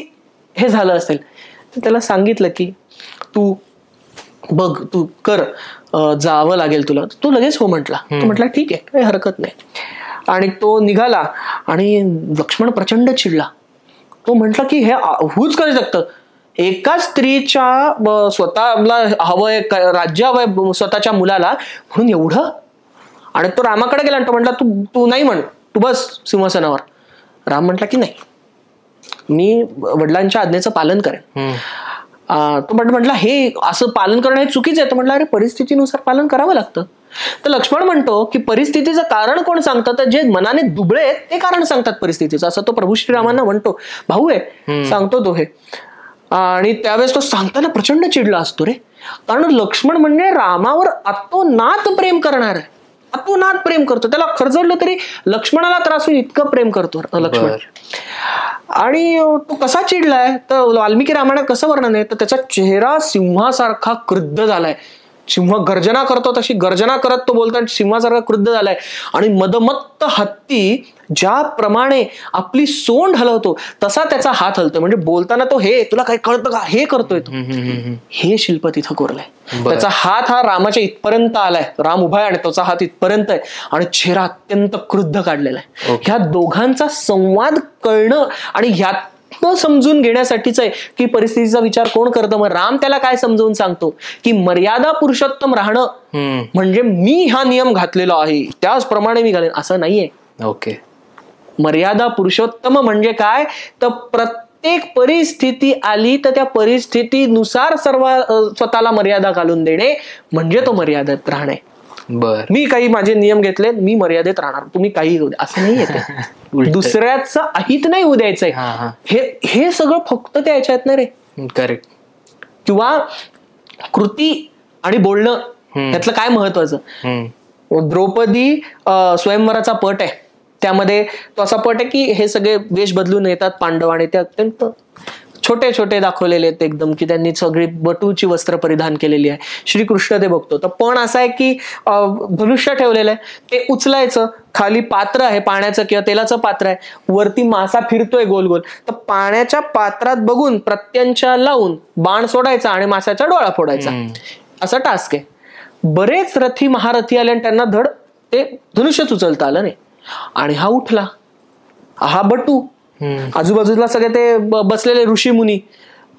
हे झालं असेल. त्याला सांगितलं की तू बघ, तू कर, जावं लागेल तुला. तो लगेच हो म्हटला. तो म्हटला ठीक आहे, काही हरकत नाही. आणि तो निघाला आणि लक्ष्मण प्रचंड चिडला. तो म्हटला की हे हूच करू शकतं, एका स्त्रीच्या स्वतःला हवंय, राज्य हवंय स्वतःच्या मुलाला, म्हणून एवढं. आणि तो रामाकडे गेला आणि तो म्हटला तू नाही म्हण, तू बस सिंहासनावर. राम म्हटला की नाही, मी वडिलांच्या आज्ञेचं पालन करेन. तो म्हटला हे असं पालन करणं हे चुकीचं आहे. तो म्हटलं अरे परिस्थितीनुसार पालन करावं लागतं. तर लक्ष्मण म्हणतो की परिस्थितीचं कारण कोण सांगतं, तर जे मनाने दुबळे आहेत ते कारण सांगतात परिस्थितीचं, असं तो प्रभू श्रीरामांना म्हणतो. भाऊ आहे सांगतो तो हे. आणि त्यावेळेस तो सांगताना प्रचंड चिडला असतो रे, कारण लक्ष्मण म्हणजे रामावर अतोनात प्रेम करणार आहे, अतोनात प्रेम करतो. त्याला खरजडलं तरी लक्ष्मणाला त्रास होईल इतकं प्रेम करतो लक्ष्मण. आणि तो कसा चिडलाय तर वाल्मिकी रामायणात कसं वर्णन आहे, तर त्याचा चेहरा सिंहासारखा क्रुद्ध झालाय. सिंह गर्जना करतो तशी गर्जना करत तो बोलतात, सिंहासारखा क्रुद्ध झालाय. आणि मदमत्त हत्ती ज्याप्रमाणे आपली सोंड हलवतो तसा त्याचा हात हलतोय. म्हणजे बोलताना तो हे तुला काय कळतं का हे करतोय तो. हे शिल्प तिथं कोरलंय. त्याचा हात हा रामाच्या इथपर्यंत आलाय, राम उभा आहे आणि त्याचा हात इथपर्यंत आहे आणि चेहरा अत्यंत क्रुद्ध काढलेला आहे. ह्या दोघांचा संवाद कळणं आणि ह्यात समजून घेण्यासाठीच आहे की परिस्थितीचा विचार कोण करतं. मग राम त्याला काय समजवून सांगतो की मर्यादा पुरुषोत्तम राहणं म्हणजे मी हा नियम घातलेला आहे त्याचप्रमाणे मी घालेन असं नाहीये. ओके. मर्यादा पुरुषोत्तम म्हणजे काय, तर प्रत्येक परिस्थिती आली तर त्या परिस्थितीनुसार सर्व स्वतःला मर्यादा घालून देणे म्हणजे तो मर्यादेत राहणे. मी काही माझे नियम घेतले, मी मर्यादेत राहणार, तुम्ही काही होऊ द्या असं नाही येते. दुसऱ्याचं अहित नाही होऊ द्यायचंय. हे सगळं फक्त त्या ह्याच्यात नाही रे. करेक्ट. किंवा कृती आणि बोलणं यातलं काय महत्वाचं. द्रौपदी स्वयंवराचा पट आहे, त्यामध्ये तो असा पट आहे की हे सगळे वेश बदलून येतात पांडव आणि ते अत्यंत छोटे छोटे दाखवलेले आहेत एकदम, की त्यांनी सगळी बटूची वस्त्र परिधान केलेली आहे. श्रीकृष्ण ते बघतो तर पण असं आहे की धनुष्य ठेवलेलं आहे, ते उचलायचं, खाली पात्र आहे पाण्याचं किंवा तेलाचं पात्र आहे, वरती मासा फिरतोय गोल गोल, तर पाण्याच्या पात्रात बघून प्रत्यंचा लावून बाण सोडायचा आणि माशाचा डोळा फोडायचा, असा टास्क आहे. बरेच रथी महारथी आले आणि त्यांना धड ते धनुष्यच उचलता आलं नाही. आणि हा उठला, हा बटू, आजूबाजूला सगळे ते बसलेले ऋषी मुनी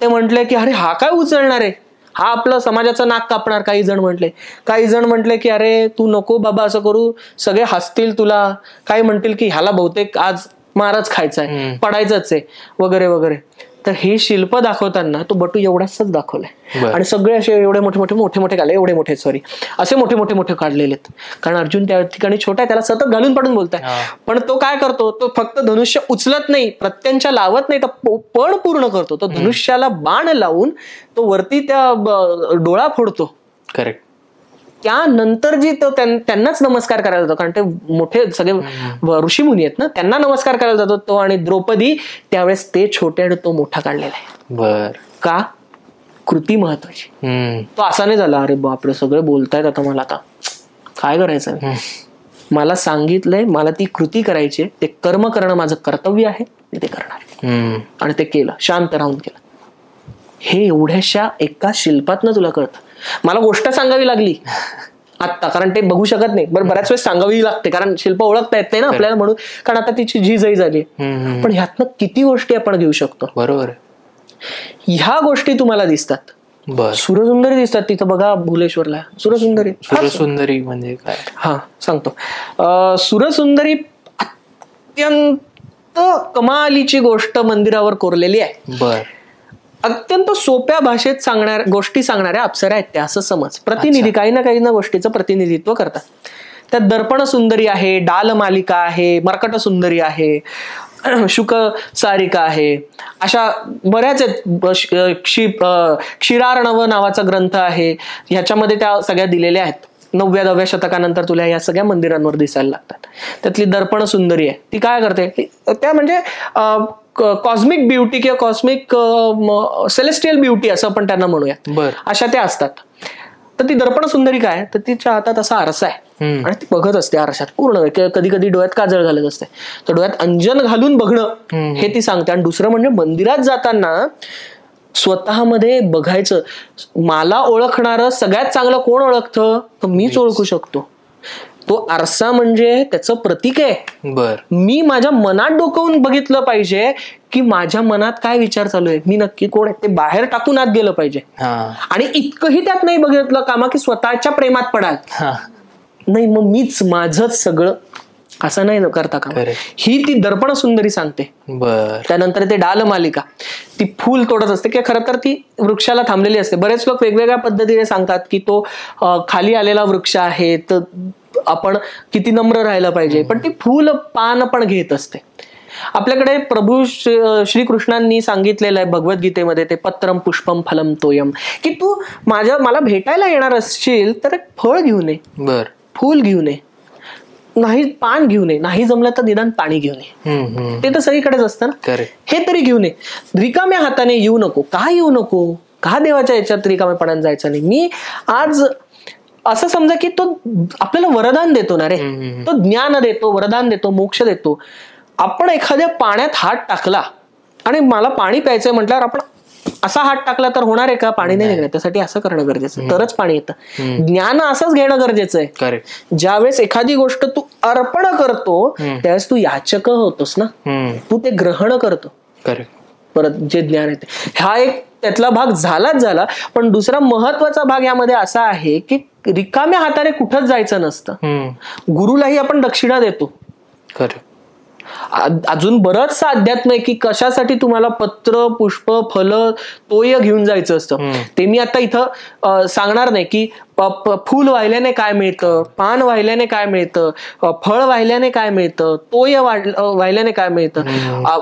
ते म्हटले की अरे हा काय उचलणार आहे, हा आपलं समाजाचं नाक कापणार. काही जण म्हटले की अरे तू नको बाबा असं करू, सगळे हसतील तुला, काही म्हणतील की ह्याला बहुतेक आज मारच खायचाय, पडायचंच आहे वगैरे वगैरे. तर हे शिल्प दाखवताना तो बटू एवढाच दाखवलाय आणि सगळे असे एवढे मोठे काढले, असे मोठे काढलेले आहेत. कारण अर्जुन त्या ठिकाणी छोटा आहे, त्याला सतत घालून पाडून बोलताय. पण तो काय करतो, तो फक्त धनुष्य उचलत नाही, प्रत्यंचा लावत नाही, तर पण पूर्ण करतो. तो धनुष्याला बाण लावून तो वरती त्या डोळा फोडतो. करेक्ट. त्यानंतर जी तो त्यांनाच नमस्कार करायला जातो, कारण ते मोठे सगळे ऋषीमुनी आहेत ना, त्यांना नमस्कार करायला जातो तो. आणि द्रौपदी त्यावेळेस ते छोटे आणि तो मोठा काढलेला आहे. का, कृती महत्वाची. तो असा नाही झाला अरे बापरे सगळे बोलतायत आता मला आता काय करायचं, मला सांगितलंय मला ती कृती करायची, ते कर्म करणं माझं कर्तव्य आहे, मी ते करणार. आणि ते केलं, शांत राहून केलं. हे एवढ्याशा एका शिल्पातनं तुला कळतं. मला गोष्ट सांगावी लागली आत्ता, कारण ते बघू शकत नाही. बरं, बऱ्याच वेळेस सांगावी लागते कारण शिल्प ओळखता येत नाही ना आपल्याला, म्हणून, कारण आता तिची झीजही झाली. पण ह्यातनं किती गोष्टी आपण घेऊ शकतो. बरोबर. ह्या गोष्टी तुम्हाला दिसतात. सुरसुंदरी दिसतात तिथं बघा, भुलेश्वरला सुरसुंदरी. सुरसुंदरी म्हणजे काय? हा सांगतो. सुरसुंदरी अत्यंत कमालीची गोष्ट मंदिरावर कोरलेली आहे. बर. अत्यंत सोप्या भाषेत गोष्टी सांगणाऱ्या अप्सरा आहेत त्या, असं समज. प्रतिनिधी काही ना काही ना गोष्टीचं प्रतिनिधित्व करतात. त्यात दर्पण सुंदरी आहे, डाल मालिका आहे, मर्कट सुंदरी आहे, शुक सारिका आहे, अशा बऱ्याच आहेत. क्षीरार्णव नावाचा ग्रंथ आहे, ह्याच्यामध्ये त्या सगळ्या दिलेल्या आहेत. 9व्या-10व्या शतकानंतर तुला या सगळ्या मंदिरांवर दिसायला लागतात. त्यातली दर्पण सुंदरी आहे, ती काय करते, त्या म्हणजे कॉस्मिक ब्युटी किंवा कॉस्मिक सेलेस्टियल ब्युटी असं आपण त्यांना म्हणूया, अशा त्या असतात. तर ती दर्पण सुंदरी काय, तर तिच्या हातात असा आरसा आहे आणि ती बघत असते आरशात पूर्ण. कधी कधी डोळ्यात काजळ घालत असते, तर डोळ्यात अंजन घालून बघणं हे ती सांगते. आणि दुसरं म्हणजे मंदिरात जाताना स्वतःमध्ये बघायचं, मला ओळखणारं सगळ्यात चांगलं कोण ओळखतं, तर मीच ओळखू शकतो. तो आरसा म्हणजे त्याचं प्रतीक आहे. मी माझ्या मनात डोकवून बघितलं पाहिजे की माझ्या मनात काय विचार चालू आहे, मी नक्की कोण आहे, ते बाहेर टाकून आत गेलं पाहिजे. आणि इतकंही त्यात नाही बघितलं कामा की स्वतःच्या प्रेमात पडाल, नाही मग मीच माझंच सगळं, असं नाही करता का. ही ती दर्पण सुंदरी सांगते. त्यानंतर ते डाल मालिका, ती फूल तोडत असते की खरं तर ती वृक्षाला थांबलेली असते. बरेच लोक वेगवेगळ्या पद्धतीने सांगतात की तो खाली आलेला वृक्ष आहे, तर आपण किती नम्र राहायला पाहिजे, पण ती फूल पान पण घेत असते. आपल्याकडे प्रभू श्रीकृष्णांनी सांगितलेलं आहे भगवद्गीतेमध्ये, ते पत्रम पुष्पम फलम तोयम, की तू मला भेटायला येणार असशील तर एक फळ घेऊन ये, फूल घेऊन ये, नाही पान घेऊन ये, नाही जमलं तर निदान पाणी घेऊन ये. ते तर सगळीकडेच असतं ना, हे तरी घेऊन ये. रिकाम्या हाताने येऊ नको. का येऊ नको, का देवाच्या याच्यात रिकामेपणाने जायचं नाही. मी आज असं समजा की तो आपल्याला वरदान देतो ना रे, तो ज्ञान देतो, वरदान देतो, मोक्ष देतो. आपण एखाद्या पाण्यात हात टाकला आणि मला पाणी प्यायचंय म्हटल्यावर आपण असा हात टाकला तर होणार आहे का, पाणी नाही निघणार. त्यासाठी असं करणं गरजेचं, तरच पाणी येतं. ज्ञान असंच घेणं गरजेचं आहे. ज्यावेळेस एखादी गोष्ट तू अर्पण करतो त्यावेळेस तू याचक होतोस ना, तू ते ग्रहण करतो. परत जे ज्ञान येते, हा एक त्यातला भाग झाला. पण दुसरा महत्वाचा भाग यामध्ये असा आहे की रिकाम्या हाताने कुठंच जायचं नसतं. गुरुलाही आपण दक्षिणा देतो. अजून बरंचसं अध्यात्म आहे की कशासाठी तुम्हाला पत्र, पुष्प, फल, तोय घेऊन जायचं असतं. ते मी आता इथं सांगणार नाही की फूल वाहिल्याने काय मिळतं, पान वाहिल्याने काय मिळतं, फळ वाहिल्याने काय मिळतं, तोय वाहिल्याने काय मिळतं.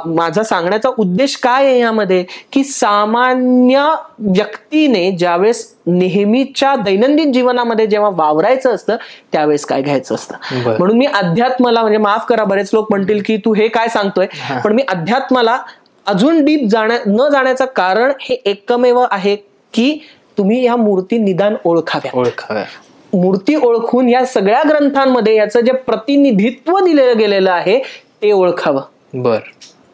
माझा सांगण्याचा उद्देश काय आहे यामध्ये, की सामान्य व्यक्तीने ज्यावेळेस नेहमीच्या दैनंदिन जीवनामध्ये जेव्हा वावरायचं असतं त्यावेळेस काय घ्यायचं असतं. म्हणून मी अध्यात्माला, म्हणजे माफ करा बरेच लोक म्हणतील की तू हे काय सांगतोय, पण मी अध्यात्माला अजून डीप न जाण्याचं कारण हे एकमेव आहे की तुम्ही ह्या मूर्ती निदान ओळखाव्या. मूर्ती ओळखून या सगळ्या ग्रंथांमध्ये याचं जे प्रतिनिधित्व दिलेलं गेलेलं आहे ते ओळखावं.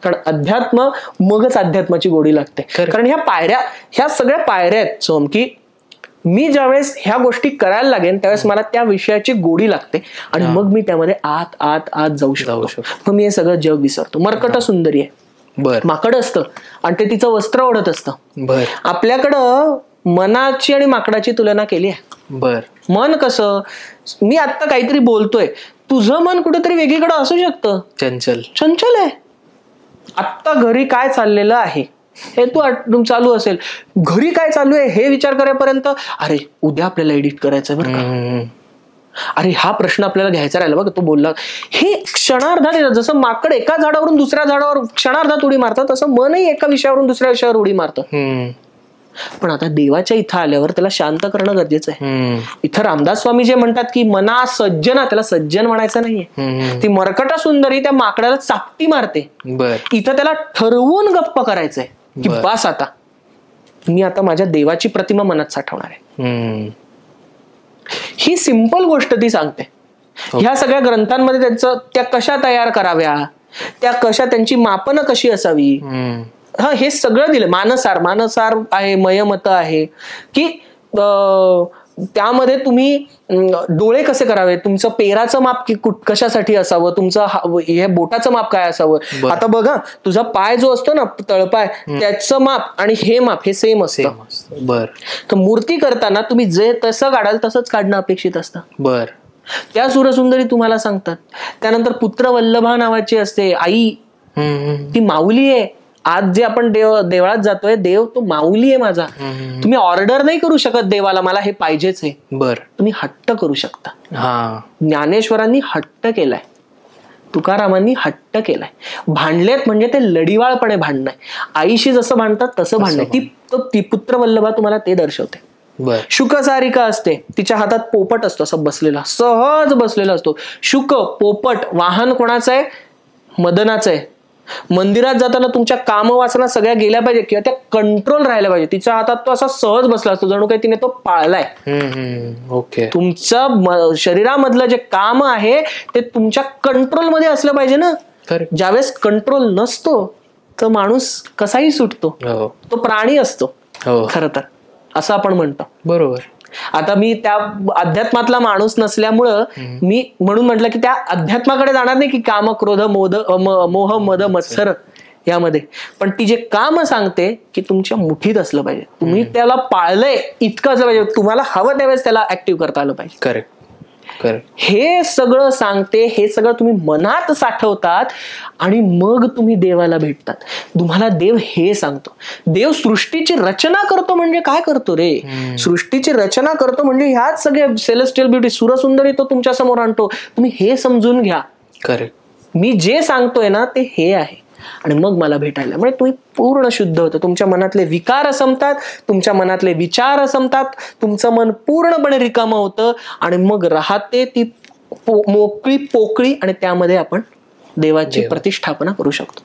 कारण अध्यात्म, मगच अध्यात्माची गोडी लागते. कारण ह्या सगळ्या पायऱ्या आहेत सोम, की मी ज्यावेळेस ह्या गोष्टी करायला लागेन त्यावेळेस मला त्या विषयाची गोडी लागते आणि मग मी त्यामध्ये आत आत आत जाऊ शकतो. मग मी हे सगळं जग विसरतो. मर्कट सुंदरी आहे, माकड असतं आणि ते तिचं वस्त्र ओढत असतं. आपल्याकडं मनाची आणि माकडाची तुलना केली आहे. मन कसं, मी आता काहीतरी बोलतोय, तुझं मन कुठेतरी वेगळीकडे असू शकतं, चंचल आहे. आत्ता घरी काय चाललेलं आहे हे तू चालू असेल, घरी काय चालू आहे हे विचार करेपर्यंत अरे उद्या आपल्याला एडिट करायचं बरं का, अरे हा प्रश्न आपल्याला घ्यायचा राहिला बघ, तो बोलला. हे क्षणार्धात येतं. जसं माकड एका झाडावरून दुसऱ्या झाडावर क्षणार्धात उडी मारतं, तसं मनही एका विषयावरून दुसऱ्या विषयावर उडी मारतं. पण आता देवाच्या इथं आल्यावर त्याला शांत करणं गरजेचं आहे. इथं रामदास स्वामी जे म्हणतात की मना सज्जना, त्याला सज्जन म्हणायचं नाहीये. ती मर्कट सुंदरी त्या माकडाला चापटी मारते. इथं त्याला ठरवून गप्प करायचंय की बस आता मी आता माझ्या देवाची प्रतिमा मनात साठवणार आहे. ही सिंपल गोष्ट ती सांगते. ह्या सगळ्या ग्रंथांमध्ये त्यांचं त्या कशा तयार कराव्या, त्या कशा, त्यांची मापनं कशी असावी, हे सगळं दिलं. मानसार आहे, मयमत आहे की त्यामध्ये तुम्ही डोळे कसे करावे, तुमचं पेराचं माप कशासाठी असावं, तुमचं हे बोटाचं माप काय असावं. आता बघा तुझा पाय जो असतो ना तळपाय, त्याचं माप आणि हे माप हे सेम असतं. बर. तर मूर्ती करताना तुम्ही जे तसं काढाल तसंच काढणं अपेक्षित असतं. बर. त्या सुरसुंदरी तुम्हाला सांगतात. त्यानंतर पुत्रवल्लभा नावाची असते आई, ती माऊली आहे. आज जे आपण देवळात जातोय, देव तो माऊली आहे माझा. तुम्ही ऑर्डर नाही करू शकत देवाला मला हे पाहिजेच आहे. बर. तुम्ही हट्ट करू शकता. हा. ज्ञानेश्वरांनी हट्ट केलाय, तुकारामांनी हट्ट केलाय. भांडलेत म्हणजे ते लढिवाळपणे भांडणं आहे. आईशी जसं भांडतात तसं भांडणं. ती पुत्रवल्लभा तुम्हाला ते दर्शवते. शुकसारिका असते, तिच्या हातात पोपट असतो, असं बसलेला, सहज बसलेला असतो. शुक पोपट वाहन कोणाचं आहे? मदनाचं आहे. मंदिरात जाताना तुमच्या कामवासना सगळ्या गेल्या पाहिजे किंवा त्या कंट्रोल राहायला पाहिजे. तिच्या हातात तो असा सहज बसला असतो, जणू काही तिने तो पाळलाय. ओके. तुमचं शरीरामधलं जे काम आहे ते तुमच्या कंट्रोलमध्ये असलं पाहिजे ना. ज्यावेळेस कंट्रोल नसतो तर माणूस कसाही सुटतो, तो प्राणी असतो खरं तर, असं आपण म्हणतो. बरोबर. आता मी त्या अध्यात्मातला माणूस नसल्यामुळं मी म्हणून म्हटलं की त्या अध्यात्माकडे जाणार नाही की काम क्रोध मोह मद मत्सर यामध्ये, पण ती जे काम सांगते की तुमच्या मुठीत असलं पाहिजे, तुम्ही त्याला पाळलंय इतकं असलं पाहिजे, तुम्हाला हवं त्यावेळेस त्याला ऍक्टिव्ह करता आलं पाहिजे. करेक्ट. हे सगळं सांगते, हे सगळं तुम्ही मनात साठवतात आणि मग तुम्ही देवाला भेटतात. तुम्हाला देव हे सांगतो. देव सृष्टीची रचना करतो म्हणजे काय करतो रे? सृष्टीची रचना करतो म्हणजे ह्याच सगळे सेलेस्टियल ब्युटी सुरसुंदरी तो तुमच्या समोर आणतो. तुम्ही हे समजून घ्या. करेक्ट. मी जे सांगतोय ना ते हे आहे आणि मग मला भेटायला, म्हणजे तुम्ही पूर्ण शुद्ध होतं. तुमच्या मनातले विकार संपतात, तुमच्या मनातले विचार संपतात, तुमचं मन पूर्णपणे रिकामं होतं आणि मग राहते ती मोकळी पोकळी आणि त्यामध्ये आपण देवाची प्रतिष्ठापना करू शकतो.